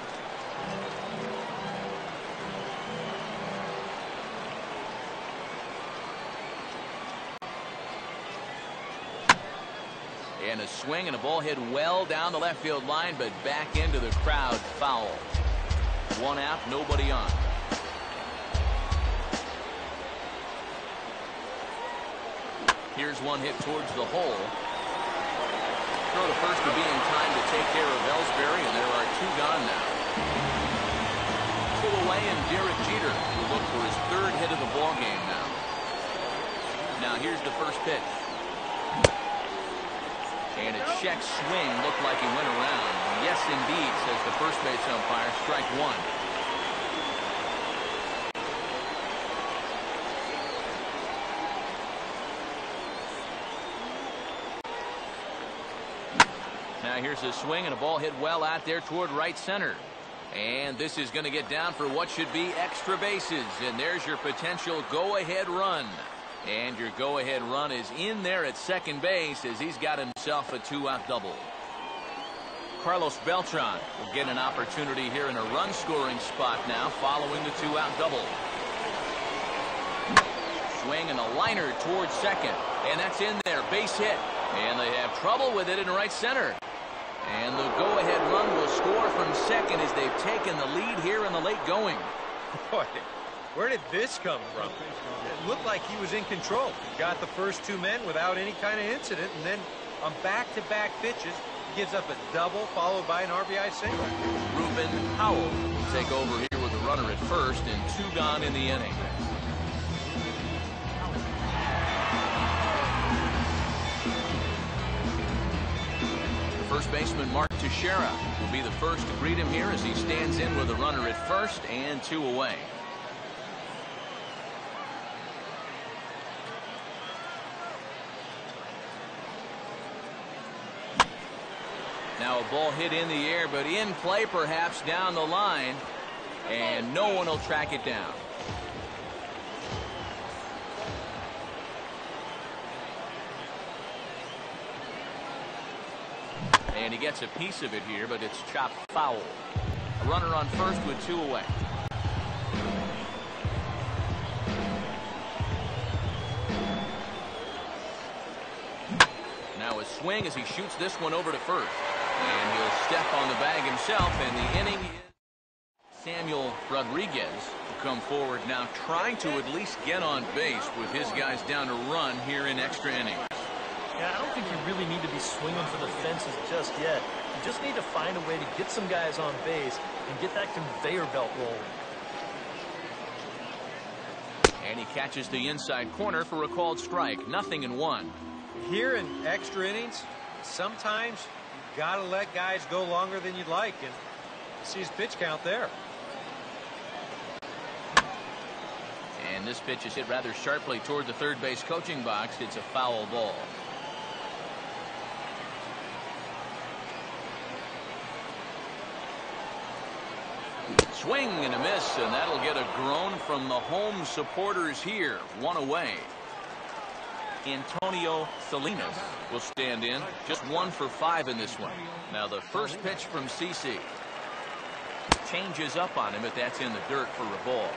And a swing and a ball hit well down the left field line, but back into the crowd, foul. 1 out, nobody on. Here's one hit towards the hole. Throw to first to be in time to take care of Ellsbury, and there are 2 gone now. away, and Derek Jeter will look for his third hit of the ball game now. Now here's the first pitch. And a check swing looked like he went around. Yes, indeed, says the first base umpire. Strike one. Now here's a swing and a ball hit well out there toward right center. And this is going to get down for what should be extra bases. And there's your potential go-ahead run. And your go-ahead run is in there at second base as he's got himself a two-out double. Carlos Beltran will get an opportunity here in a run-scoring spot now following the two-out double. Swing and a liner towards second. And that's in there. Base hit. And they have trouble with it in right center. And the go-ahead run will score from second as they've taken the lead here in the late going. Boy, where did this come from? It looked like he was in control. He got the first two men without any kind of incident, and then on back-to-back pitches, he gives up a double followed by an RBI single. Ruben Howell will take over here with a runner at first and two gone in the inning. First baseman Mark Teixeira will be the first to greet him here as he stands in with a runner at first and two away. Now a ball hit in the air, but in play perhaps down the line, and no one will track it down. And he gets a piece of it here, but it's chopped foul. A runner on first with two away. Now a swing as he shoots this one over to first. And he'll step on the bag himself, and the inning is Samuel Rodriguez will come forward now, trying to at least get on base with his guys down to run here in extra innings. Yeah, I don't think you really need to be swinging for the fences just yet. You just need to find a way to get some guys on base and get that conveyor belt rolling. And he catches the inside corner for a called strike. 0-1. Here in extra innings, sometimes you got to let guys go longer than you'd like, and you see his pitch count there. And this pitch is hit rather sharply toward the third base coaching box. It's a foul ball. Swing and a miss, and that'll get a groan from the home supporters here. One away. Antonio Salinas will stand in. Just 1 for 5 in this one. Now the first pitch from CC. Changes up on him, but that's in the dirt for a ball.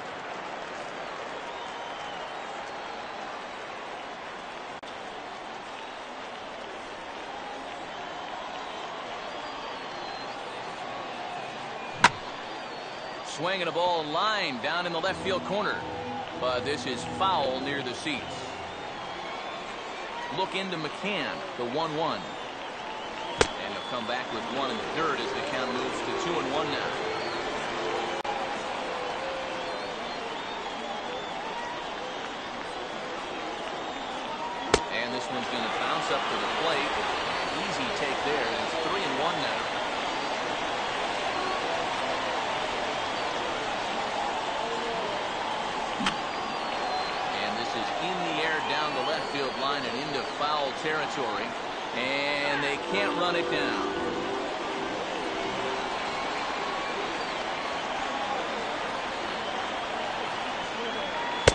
Swing and a ball line down in the left field corner. But this is foul near the seats. Look into McCann, the 1-1. And he'll come back with one in the dirt as the count moves to 2-1 now. And this one's going to bounce up to the plate. Easy take there. It's 3-1 now. Down the left field line and into foul territory, and they can't run it down.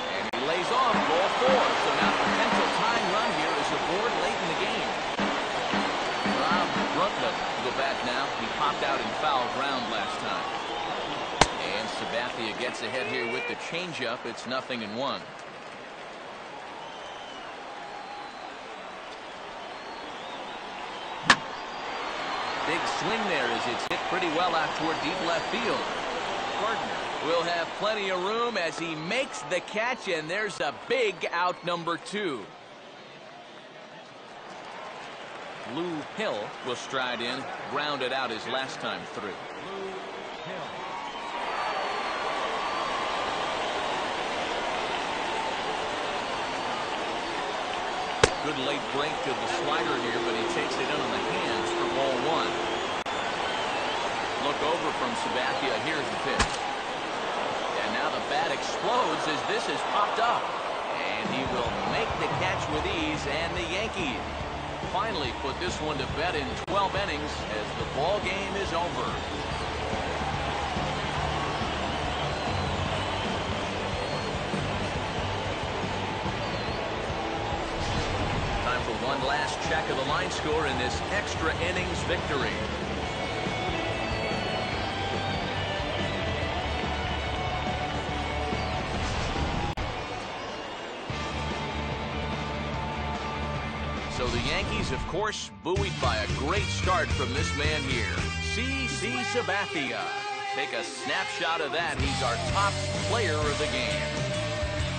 And he lays off ball 4, so now potential tying run here is aboard late in the game. Rob Bruntlett will go back now. He popped out in foul ground last time. And Sabathia gets ahead here with the changeup. It's 0-1. Big swing there as it's hit pretty well out toward deep left field. Gardner will have plenty of room as he makes the catch, and there's a big out number 2. Lou Hill will stride in, grounded out his last time through. Good late break to the slider here, but he takes it in on the hands for ball one. Look over from Sabathia. Here's the pitch. And now the bat explodes as this is popped up. And he will make the catch with ease, and the Yankees finally put this one to bed in 12 innings as the ball game is over. Time for one last check of the line score in this extra innings victory. So the Yankees, of course, buoyed by a great start from this man here, C.C. Sabathia. Take a snapshot of that. He's our top player of the game.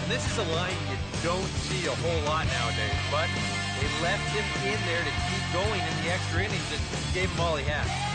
And this is a line you don't see a whole lot nowadays, but they left him in there to keep going in the extra innings and gave him all he had.